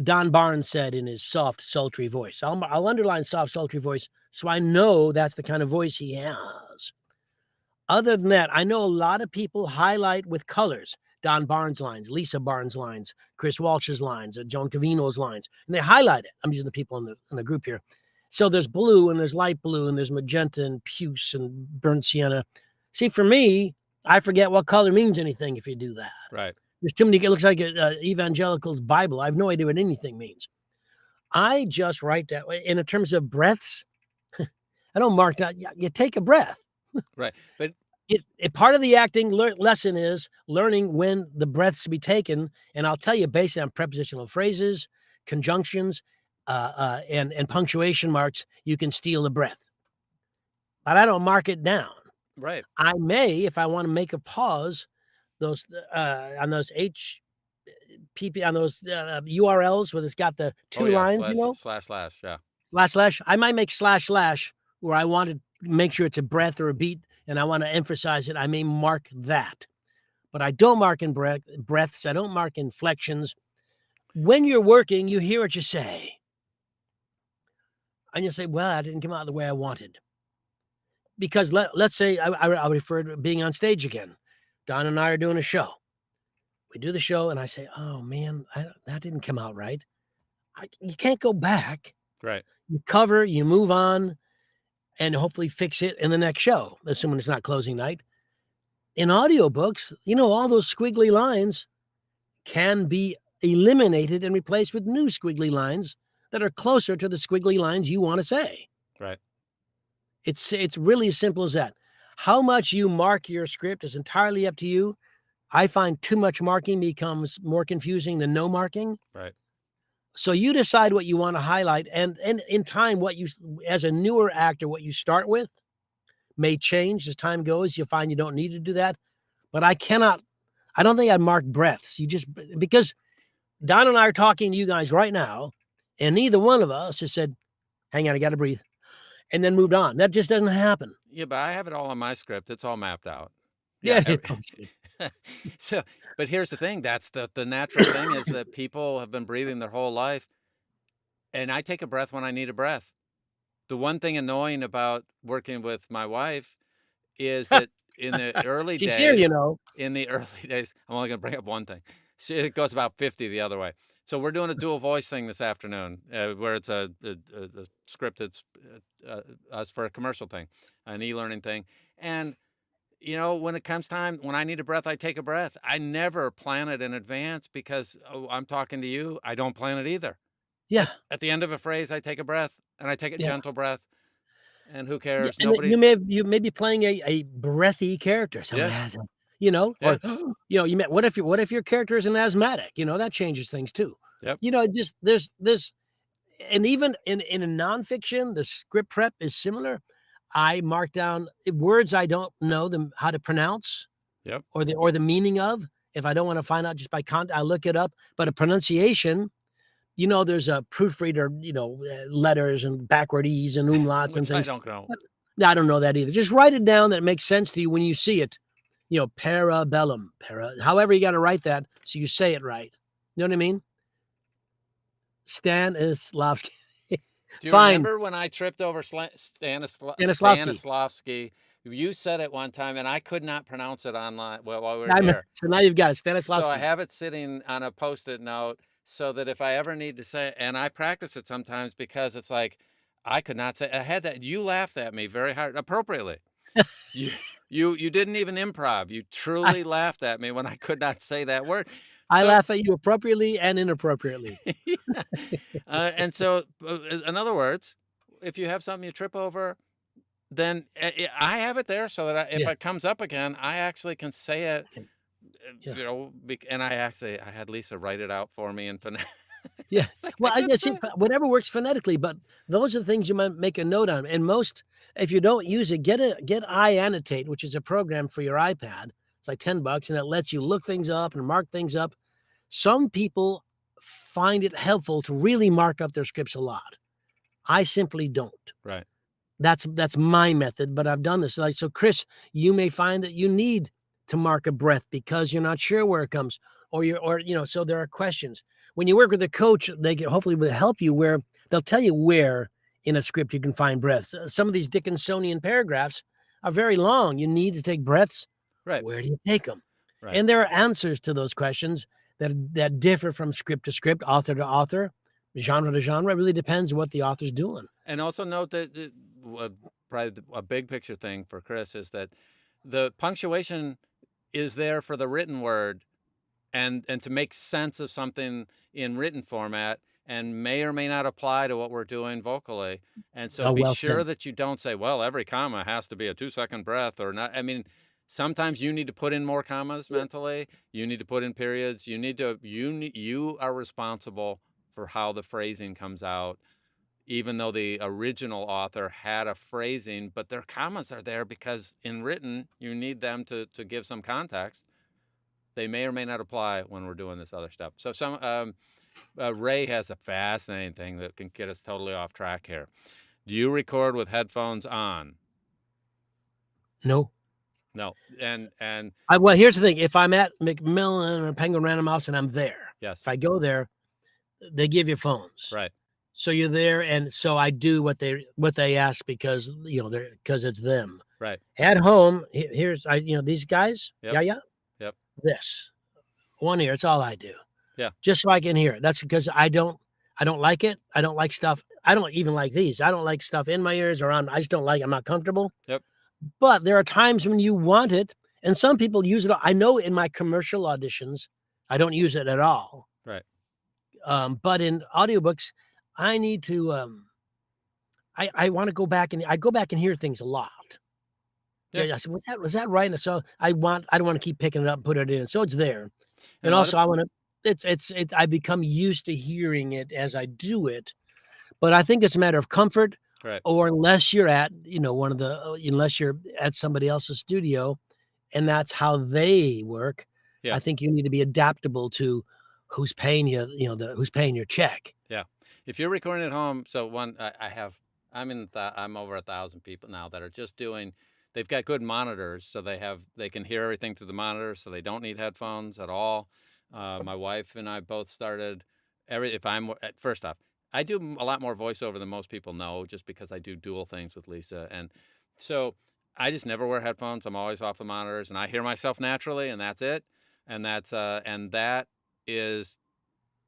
Don Baarns said in his soft, sultry voice. I'll underline soft, sultry voice so I know that's the kind of voice he has. Other than that, I know a lot of people highlight with colors Don Baarns lines, Lisa Baarns lines, Chris Walsh's lines, Joan Covino's lines, and they highlight it. I'm using the people in the group here. So there's blue and there's light blue and there's magenta and puce and burnt sienna. See, for me, I forget what color means anything if you do that. right. There's too many. It looks like a evangelical's Bible. I have no idea what anything means. I just write that way. And in terms of breaths, I don't mark that. You take a breath. Right. But Part of the acting lesson is learning when the breaths to be taken, and I'll tell you based on prepositional phrases, conjunctions, and punctuation marks, you can steal a breath. But I don't mark it down. right. I may, if I want to make a pause, those, on those HPP on those, URLs where it's got the Oh 2 yeah, lines, you know? slash, yeah. Slash, slash. I might make slash, slash where I want to make sure it's a breath or a beat, and I wanna emphasize it. I may mark that, but I don't mark in breaths. I don't mark inflections. When you're working, you hear what you say, and you say, "Well, that didn't come out the way I wanted." Because let's say I'll refer to being on stage again. Don and I are doing a show. We do the show, and I say, "Oh, man, that didn't come out right." You can't go back. Right, You cover, you move on, and hopefully fix it in the next show, assuming it's not closing night. In audiobooks, all those squiggly lines can be eliminated and replaced with new squiggly lines that are closer to the squiggly lines you want to say. right, It's really as simple as that. How much you mark your script is entirely up to you. I find too much marking becomes more confusing than no marking. right, So you decide what you want to highlight, and in time, what you as a newer actor, what you start with may change as time goes. You'll find you don't need to do that. But I don't think I'd mark breaths. Because Don and I are talking to you guys right now, and neither one of us has said, hang on, I got to breathe, and then moved on. That just doesn't happen. yeah. But I have it all on my script. It's all mapped out. Yeah. Yeah, of course. So, but here's the thing. That's the natural thing is that people have been breathing their whole life, and I take a breath when I need a breath. The one thing annoying about working with my wife is that in the early She's here, days I'm only gonna bring up one thing. It goes about 50 the other way. So we're doing a dual voice thing this afternoon, where it's a script that's, us for a commercial thing, an e-learning thing, and, when it comes time when I need a breath, I take a breath. I never plan it in advance because, oh, I'm talking to you, I don't plan it either. Yeah, At the end of a phrase, I take a breath, and I take a yeah. gentle breath, and who Yeah, cares? and then Nobody's you may be playing a breathy character, someone Yeah, has yeah, or, what if your character is an asthmatic? That changes things too. yep, Just there's and even in a nonfiction, the script prep is similar. I mark down words I don't know them how to pronounce yep. or the meaning of. If I don't wanna find out just by I look it up, but a pronunciation, there's a proofreader, letters and backward E's and umlauts and Which I things. don't know. But I don't know that either. Just write it down that it makes sense to you when you see it. Parabellum, however you gotta write that so you say it right. You know what I mean? Stanislavski. Do you Fine, remember when I tripped over Stanislavski. Stanislavski? You said it one time, and I could not pronounce it online while we were I'm here. so now you've got it, So I Stanislavski. have it sitting on a Post-it note so that if I ever need to say it, and I practice it sometimes because it's like I could not say I had that. You laughed at me very hard, appropriately. You you didn't even improv. You I truly laughed at me when I could not say that word. I So laugh at you appropriately and inappropriately. yeah. And so, in other words, if you have something you trip over, then I have it there so that if Yeah, it comes up again, I actually can say it. yeah, yeah. And I had Lisa write it out for me and Yeah. it's like I Well, I couldn't guess say. whatever works phonetically, but those are the things you might make a note on. And if you don't use it, get iAnnotate, which is a program for your iPad. It's like $10 and it lets you look things up and mark things up. Some people find it helpful to really mark up their scripts a lot. I simply don't. Right. That's my method, but I've done this. Like, so Chris, you may find that you need to mark a breath because you're not sure where it comes, so there are questions. When you work with a coach, they can hopefully will help you where they'll tell you where in a script you can find breaths. Some of these Dickinsonian paragraphs are very long. You need to take breaths. Right. Where do you take them? Right. And there are answers to those questions that differ from script to script, author to author, genre to genre. It really depends what the author's doing. And also note that probably a big picture thing for Chris is that the punctuation is there for the written word and to make sense of something in written format and may or may not apply to what we're doing vocally. And so Oh, be well sure said. that you don't say, well, every comma has to be a 2-second breath or not. I mean, sometimes you need to put in more commas Yeah. mentally. You need to put in periods. You are responsible for how the phrasing comes out, even though the original author had a phrasing, but their commas are there because in written, you need them to give some context. They may or may not apply when we're doing this other stuff. So Ray has a fascinating thing that can get us totally off track here. Do you record with headphones on? No. No. And Well, here's the thing. If I'm at McMillan or Penguin Random House and I'm there, yes, if I go there, they give you phones. right, So you're there, and so I do what they ask because, because it's them. right. At home, here's these guys, Yep, yeah, yeah, yep, this. One ear, it's all I do. yeah, Just so I can hear it. That's because I don't like it. I don't like stuff. I don't even like these. I don't like stuff in my ears or on. I just don't like. I'm not comfortable. yep, But there are times when you want it, and some people use it. I know in my commercial auditions, I don't use it at all. right. But in audiobooks, I need to. I want to go back and I go back and hear things a lot. Yeah. Yeah, I said, was that right? And so I don't want to keep picking it up and put it in. So it's there. And And a lot of also I want to I become used to hearing it as I do it. But I think it's a matter of comfort, right. or unless you're at, unless you're at somebody else's studio and that's how they work, Yeah. I think you need to be adaptable to who's paying you, who's paying your check. Yeah. If you're recording at home, so I'm over 1,000 people now that are just doing, they've got good monitors, so they can hear everything through the monitors, so they don't need headphones at all. My wife and I both started first off, I do a lot more voiceover than most people know, just because I do dual things with Lisa. And so I just never wear headphones. I'm always off the monitors and I hear myself naturally, and that's it. And that is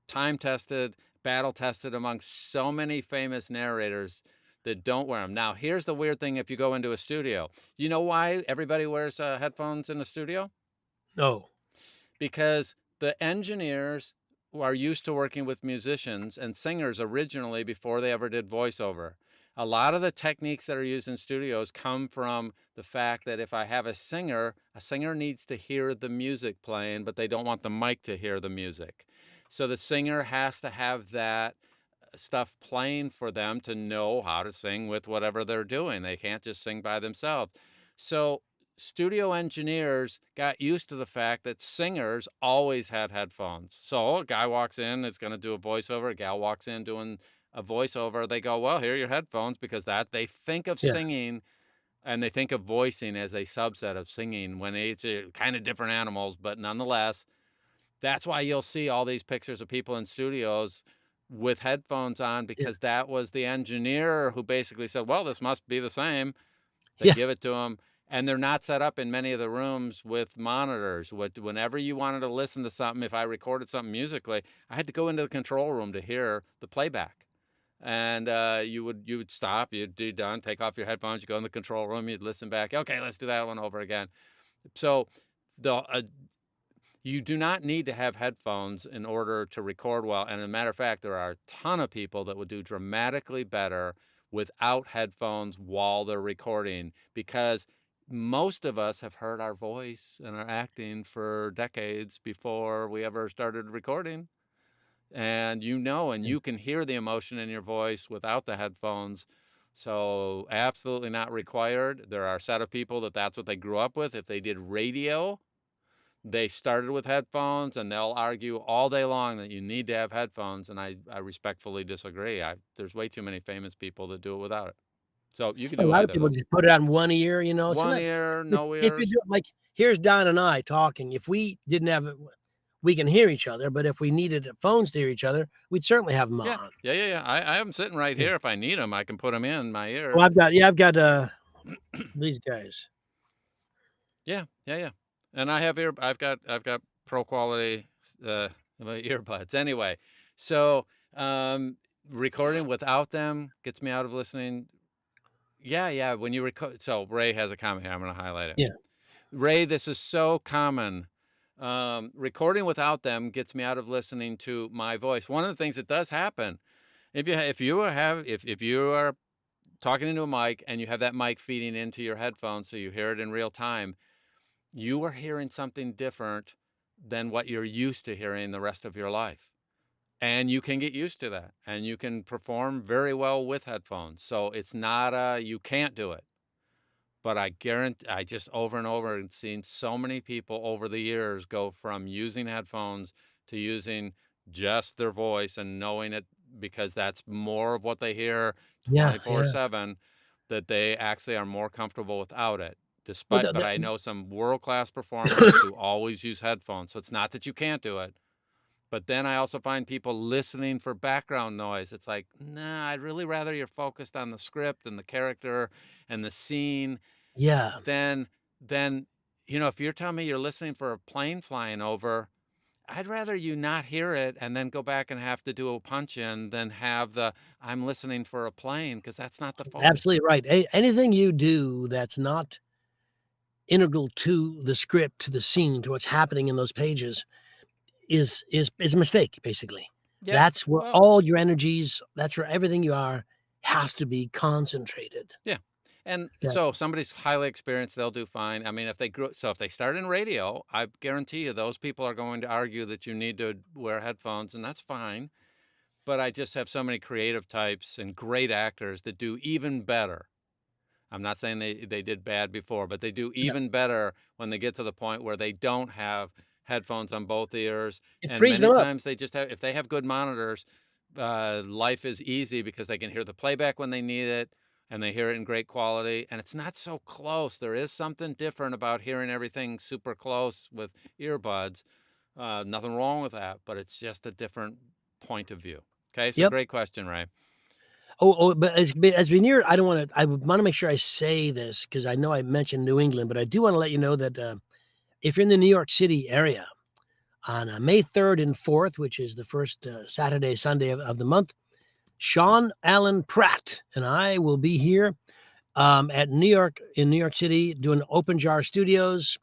time tested, battle tested amongst so many famous narrators that don't wear them. Now, here's the weird thing: if you go into a studio, you know why everybody wears headphones in the studio? No. Because the engineers who are used to working with musicians and singers originally before they ever did voiceover. A lot of the techniques that are used in studios come from the fact that if I have a singer needs to hear the music playing, but they don't want the mic to hear the music. So the singer has to have that stuff playing for them to know how to sing with whatever they're doing. They can't just sing by themselves. So studio engineers got used to the fact that singers always had headphones. So a guy walks in, is going to do a voiceover. A gal walks in doing a voiceover. They go, well, here are your headphones, because they think of Yeah. singing and they think of voicing as a subset of singing, when it's kind of different animals, but nonetheless, that's why you'll see all these pictures of people in studios with headphones on, Yeah. because that was the engineer who basically said, well, this must be the same. They Yeah. give it to them, and they're not set up in many of the rooms with monitors. Whenever you wanted to listen to something, if I recorded something musically, I had to go into the control room to hear the playback. And you would stop, you'd be done, take off your headphones, you go in the control room, you'd listen back. Okay, let's do that one over again. So you do not need to have headphones in order to record well. And as a matter of fact, there are a ton of people that would do dramatically better without headphones while they're recording, because most of us have heard our voice and our acting for decades before we ever started recording. And you can hear the emotion in your voice without the headphones. So absolutely not required. There are a set of people that's what they grew up with. If they did radio, they started with headphones, and they'll argue all day long that you need to have headphones. And I respectfully disagree. There's way too many famous people that do it without it. So you can A do lot of either people though. just put it on one ear, One sometimes ear, if no if you ears. do it like, here's Don and I talking, if we didn't have it, we can hear each other, but if we needed phones to hear each other, we'd certainly have them Yeah, on. yeah, yeah, yeah. I have them sitting right Yeah. here. If I need them, I can put them in my Well, ears. these guys. Yeah, yeah, yeah. And I've got pro quality uh, earbuds. Anyway, so recording without them gets me out of listening. Yeah, yeah. When you record, so Ray has a comment here. I'm going to highlight it. Yeah. Ray, this is so common. Recording without them gets me out of listening to my voice. One of the things that does happen, if you are talking into a mic and you have that mic feeding into your headphones, so you hear it in real time, you are hearing something different than what you're used to hearing the rest of your life. And you can get used to that, and you can perform very well with headphones. So it's not you can't do it. But I guarantee, I just over and over and seen so many people over the years go from using headphones to using just their voice and knowing it because that's more of what they hear Yeah, yeah. 24/7, that they actually are more comfortable without it. Well, Despite, but the I know some world-class performers who always use headphones. So it's not that you can't do it, but then I also find people listening for background noise. It's like, nah, I'd really rather you're focused on the script and the character and the scene. yeah. Then, if you're telling me you're listening for a plane flying over, I'd rather you not hear it and then go back and have to do a punch in than have the I'm listening for a plane, because that's not the focus. Absolutely right. Anything you do that's not integral to the script, to the scene, to what's happening in those pages is a mistake, basically. Yeah. That's where Well, all your energies, that's where everything you are has to be concentrated. yeah. And Yeah, so if somebody's highly experienced, they'll do fine. I mean, if they start in radio, I guarantee you those people are going to argue that you need to wear headphones, and that's fine. But I just have so many creative types and great actors that do even better. I'm not saying they did bad before, but they do yeah. even better when they get to the point where they don't have headphones on both ears. It And frees many them up. times they just have, if they have good monitors, life is easy because they can hear the playback when they need it and they hear it in great quality. And it's not so close. There is something different about hearing everything super close with earbuds. Nothing wrong with that, but it's just a different point of view. Okay, so Yep. great question, Ray. But as we near, I wanna make sure I say this because I know I mentioned New England, but I do wanna let you know that, if you're in the New York City area on, May 3rd and 4th, which is the first, Saturday, Sunday of the month, Sean Allen Pratt and I will be here, at New York City doing Open Jar Studios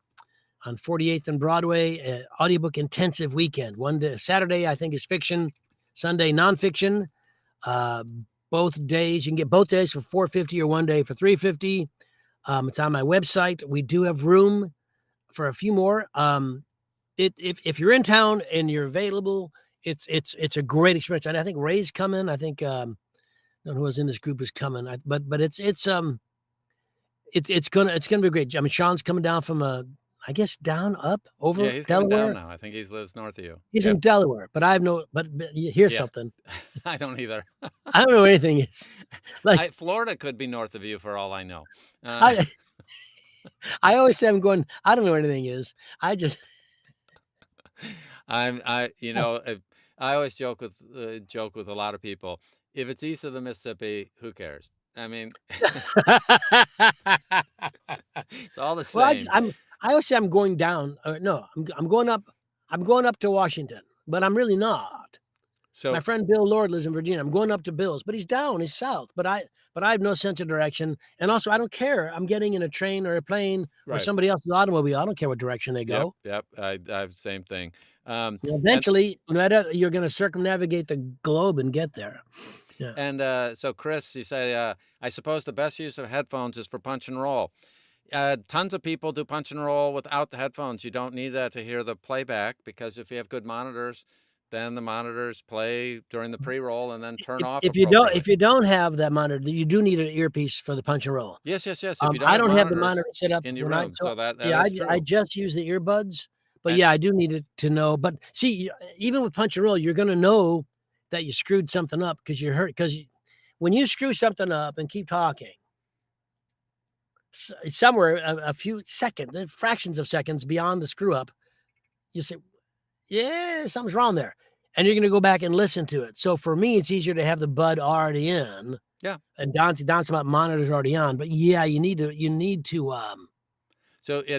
on 48th and Broadway, audiobook intensive weekend. One day Saturday, I think, is fiction, Sunday, nonfiction. Uh, both days, you can get both days for $4.50 or one day for $3.50. It's on my website. We do have room for a few more. If you're in town and you're available, it's a great experience. And I think Ray's coming. I think I don't know who was in this group is coming. But it's gonna be great. I mean, Sean's coming down from I guess down up Yeah, over he's coming down Delaware. now. I think he lives north of you. He's Yep. in Delaware, but I have no. But here's Yeah. something. I don't either. I don't know where anything is. Like Florida could be north of you for all I know. Uh, I, I always say I'm going. I don't know where anything is. I just. I always joke with a lot of people. If it's east of the Mississippi, who cares? I mean, it's all the Well, same. I always say I'm going down. No, I'm going up. I'm going up to Washington, but I'm really not. My So, friend Bill Lord lives in Virginia. I'm going up to Bill's, but he's down. He's south. But I have no sense of direction, and also I don't care. I'm getting in a train or a plane or right. somebody else's automobile. I don't care what direction they Yep. go. Yep. I have the same thing. And Eventually, no matter you're going to circumnavigate the globe and get there. Yeah. so, Chris, you say, I suppose the best use of headphones is for punch and roll. Tons of people do punch and roll without the headphones. You don't need that to hear the playback, because if you have good monitors, then the monitors play during the pre-roll and then turn off If appropriately. you don't have that monitor, you do need an earpiece for the punch and roll. Yes, yes, yes. If you don't I have don't have the monitors monitor set up in your when I room, so so that yeah, is I true. just use the earbuds, but And yeah, I do need it to know. But see, even with punch and roll, you're gonna know that you screwed something up because you're hurt. Because when you screw something up and keep talking, somewhere a few seconds, fractions of seconds beyond the screw up, you say, "Yeah, something's wrong there," and you're gonna go back and listen to it. So for me, it's easier to have the bud already in, yeah, and Don's about monitors already on. But yeah, so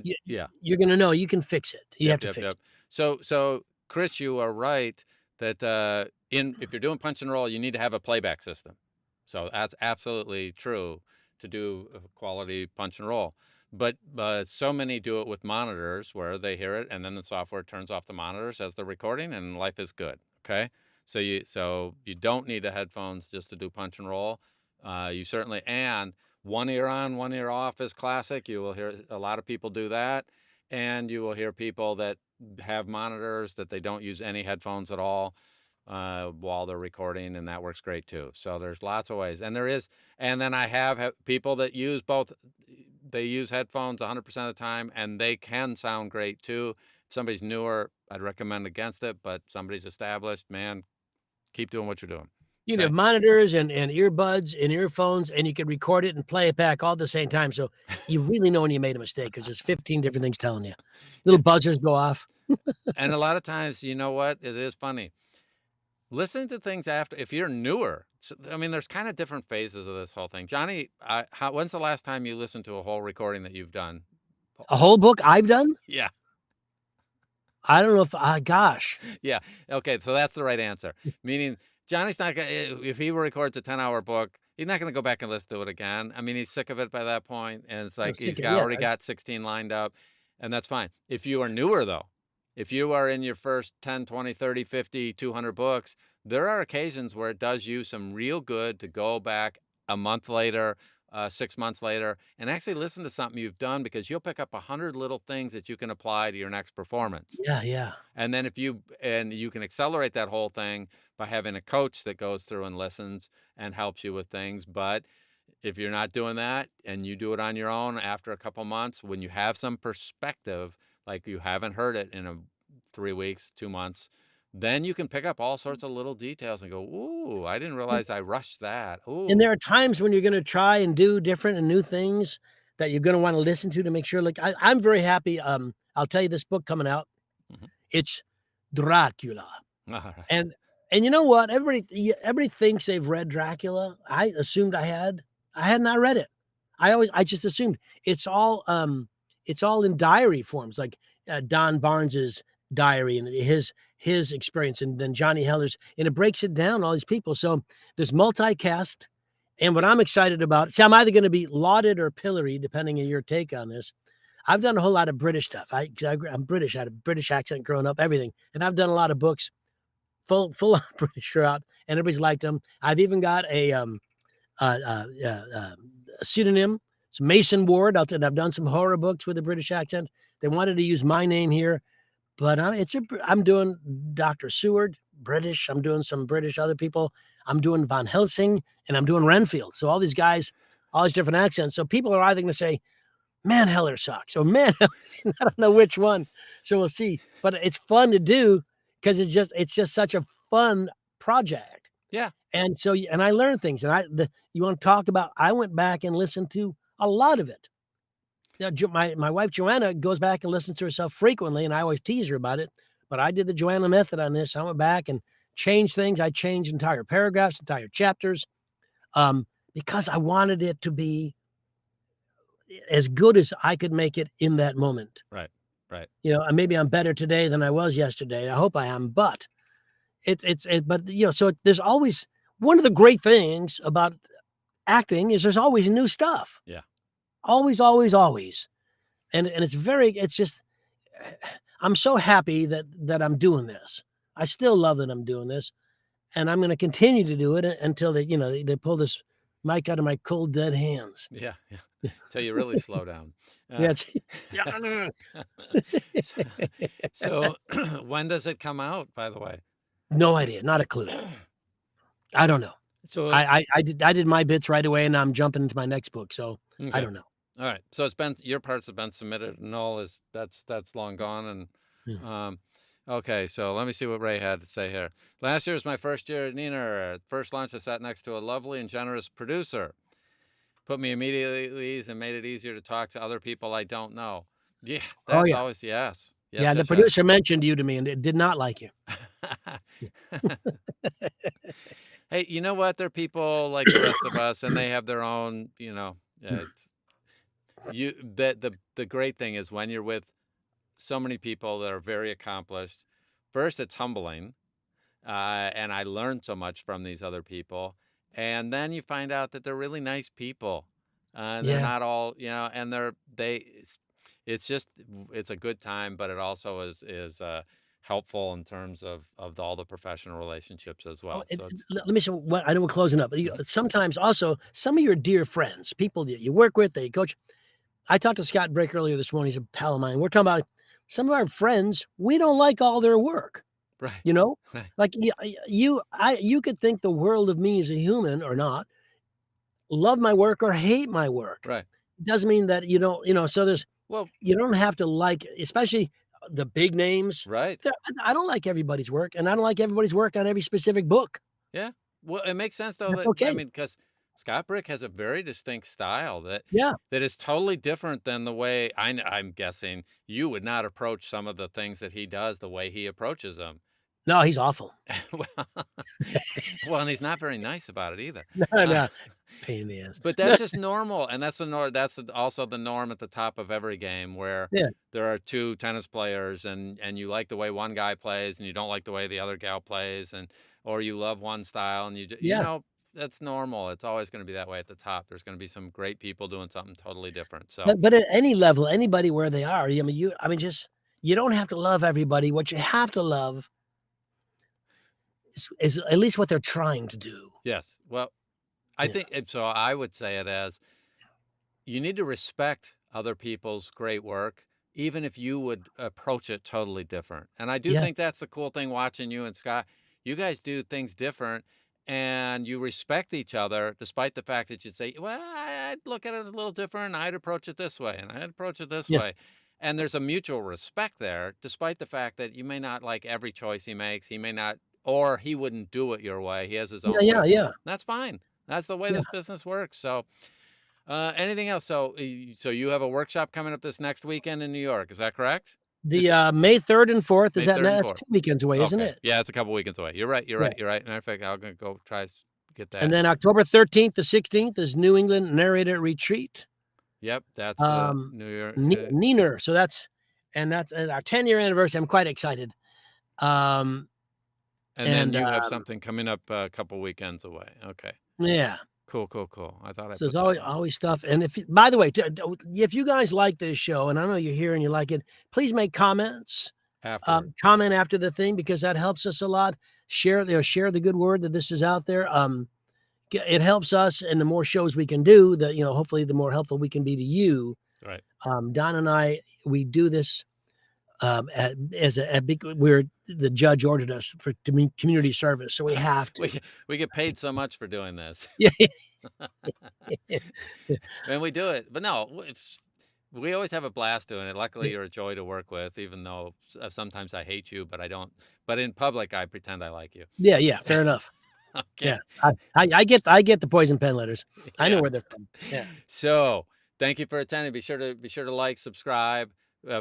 you yeah. you're gonna know, you can fix it. You have Yep, to yep, fix yep. it. So, Chris, you are right that if you're doing punch and roll, you need to have a playback system. So that's absolutely true to do a quality punch and roll. But so many do it with monitors where they hear it and then the software turns off the monitors as they're recording and life is good. Okay, so you don't need the headphones just to do punch and roll. You certainly, and one ear on, one ear off is classic. You will hear a lot of people do that, and you will hear people that have monitors that they don't use any headphones at all while they're recording, and that works great too. So there's lots of ways, and then I have people that use both. they use headphones 100% of the time, and they can sound great too. If somebody's newer, I'd recommend against it, but somebody's established, man, keep doing what you're doing. You can have Okay. monitors and earbuds and earphones, and you can record it and play it back all at the same time, so you really know when you made a mistake because there's 15 different things telling you. Yeah. Little buzzers go off. And a lot of times, you know what? It is funny. Listening to things after, if you're newer, I mean, there's kind of different phases of this whole thing. Johnny, when's the last time you listened to a whole recording that you've done? A whole book I've done? Yeah. I don't know if gosh. Yeah. Okay. So that's the right answer. Meaning, Johnny's not gonna, if he records a 10-hour book, he's not going to go back and listen to it again. I mean, he's sick of it by that point, and it's I like was thinking, yeah, already got 16 lined up, and that's fine. If you are newer, though, if you are in your first 10, 20, 30, 50, 200 books, there are occasions where it does you some real good to go back a month later, 6 months later, and actually listen to something you've done, because you'll pick up 100 little things that you can apply to your next performance. yeah, yeah. And then you can accelerate that whole thing by having a coach that goes through and listens and helps you with things. But if you're not doing that and you do it on your own after a couple months, when you have some perspective, like you haven't heard it in 3 weeks, 2 months, then you can pick up all sorts of little details and go, ooh, I didn't realize I rushed that. And Ooh. there are times when you're gonna try and do different and new things that you're gonna wanna listen to make sure, like, I'm very happy, I'll tell you this book coming out, Mhm. it's Dracula, All right. and you know what? Everybody thinks they've read Dracula. I assumed I had. I had not read it. I just assumed it's all in diary forms, like, Don Barnes's diary and his experience, and then Johnny Heller's, and it breaks it down, all these people, so there's multicast, and what I'm excited about, see, I'm either gonna be lauded or pilloried, depending on your take on this. I've done a whole lot of British stuff. I'm British. I had a British accent growing up, everything, and I've done a lot of books full on British throughout, and everybody's liked them. I've even got uh, uh, uh, uh, a pseudonym. It's Mason Ward. I've done some horror books with a British accent. They wanted to use my name here, but I'm doing Dr. Seward, British. I'm doing some British other people. I'm doing Van Helsing, and I'm doing Renfield. So all these guys, all these different accents. So people are either going to say, "Man, Heller sucks," or "Man," I don't know which one. So we'll see. But it's fun to do because it's just such a fun project. Yeah. And so, and I learned things. And you want to talk about? I went back and listened to a lot of it. Now, my wife Joanna goes back and listens to herself frequently, and I always tease her about it. But I did the Joanna method on this. I went back and changed things. I changed entire paragraphs, entire chapters, because I wanted it to be as good as I could make it in that moment. Right. Right. You know, and maybe I'm better today than I was yesterday. I hope I am, but but you know, so there's always one of the great things about acting is there's always new stuff. Yeah. Always, always, always. And it's just I'm so happy that I'm doing this. I still love that I'm doing this, and I'm going to continue to do it until they pull this mic out of my cold dead hands. Yeah. Yeah. Till you really slow down. Yeah. So, so when does it come out, by the way? No idea, not a clue. I don't know. So I did my bits right away, and I'm jumping into my next book, so I okay. don't know. All right. So your parts have been submitted, and all that's long gone. And okay, so let me see what Ray had to say here. Last year was my first year at Neener. First lunch, I sat next to a lovely and generous producer. Put me immediately at ease and made it easier to talk to other people I don't know. Yeah, Oh, that's yeah. always yes. Yes, Yeah, the yes, producer mentioned you to me, and it did not like you. yes. Hey, you know what? They're people like the rest of us, and they have their own, the great thing is when you're with so many people that are very accomplished, first it's humbling, and I learned so much from these other people, and then you find out that they're really nice people. They're Yeah. not all, and it's a good time, but it also is helpful in terms of all the professional relationships as Oh, well. So it's let me say what I know we're closing up. mhm. Sometimes also some of your dear friends, people that you work with, they coach. I talked to Scott Brick earlier this morning. He's a pal of mine. We're talking about some of our friends. We don't like all their work. Right, You know, right, like you could think the world of me as a human or not, love my work or hate my work. right. doesn't mean that you don't, so Well, you don't have to like, especially the big names. right. I don't like everybody's work, and I don't like everybody's work on every specific book. Yeah. Well, it makes sense though That's that I okay. mean, because Scott Brick has a very distinct style Yeah. that is totally different than the way I'm guessing you would not approach some of the things that he does the way he approaches them. No, he's awful. Well, well, and he's not very nice about it either. No, Uh, no. Pain in the ass. but that's just normal, and that's also the norm at the top of every game where Yeah. there are 2 tennis players and you like the way one guy plays and you don't like the way the other gal plays, and or you love one style and Yeah. that's normal. It's always gonna be that way at the top. There's gonna be some great people doing something totally different, so But at any level, anybody where they are, just you don't have to love everybody. What you have to love is at least what they're trying to do. yes. Well, I Yeah. think so I would say it as you need to respect other people's great work, even if you would approach it totally different. And I do Yeah. think that's the cool thing watching you and Scott. You guys do things different and you respect each other, despite the fact that you'd say, well, I'd look at it a little different. I'd approach it this way and I'd approach it this Yeah. way. And there's a mutual respect there, despite the fact that you may not like every choice he makes. He may not, or he wouldn't do it your way. He has his Yeah, own way. yeah, yeah. That's fine. That's the way Yeah. this business works. So, anything else? So you have a workshop coming up this next weekend in New York, is that correct? This The, May 3rd and 4th, May 3rd and that's 4th. 2 weekends away, isn't Okay. it? Yeah, it's a couple weekends away. You're right, you're Yeah. right, you're right. Matter of fact, I'm gonna go try get And that. then October 13th to 16th is New England Narrator Retreat. Yep, that's, Um, New York, Neener, so that's our 10-year anniversary. I'm quite excited. Um, and then and, you have something coming up a couple weekends away. Okay. yeah. Cool, cool, cool. I thought I So there's put that down. always stuff, and by the way, if you guys like this show, and I know you're here and you like it, please make comments, Afterward. comment after the thing because that helps us a lot. Share the good word that this is out there. It helps us, and the more shows we can do, hopefully the more helpful we can be to you. Right. Don and I, we do this as a big. The judge ordered us for community service, so we have to. We get paid so much for doing this. Yeah. And we do it. But no, we always have a blast doing it. Luckily, Yeah. you're a joy to work with, even though sometimes I hate you, but I don't. But in public, I pretend I like you. Yeah, yeah, fair enough. Okay. Yeah, I get the poison pen letters. I know Yeah. where they're from. Yeah. So thank you for attending. Be sure to like, subscribe,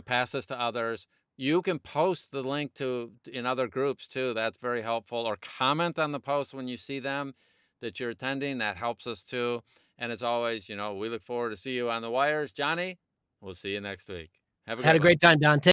pass this to others. You can post the link in other groups too. That's very helpful. Or comment on the post when you see them that you're attending. That helps us too. And as always, we look forward to see you on the wires. Johnny, we'll see you next week. Have a Had good a one. great time, Don.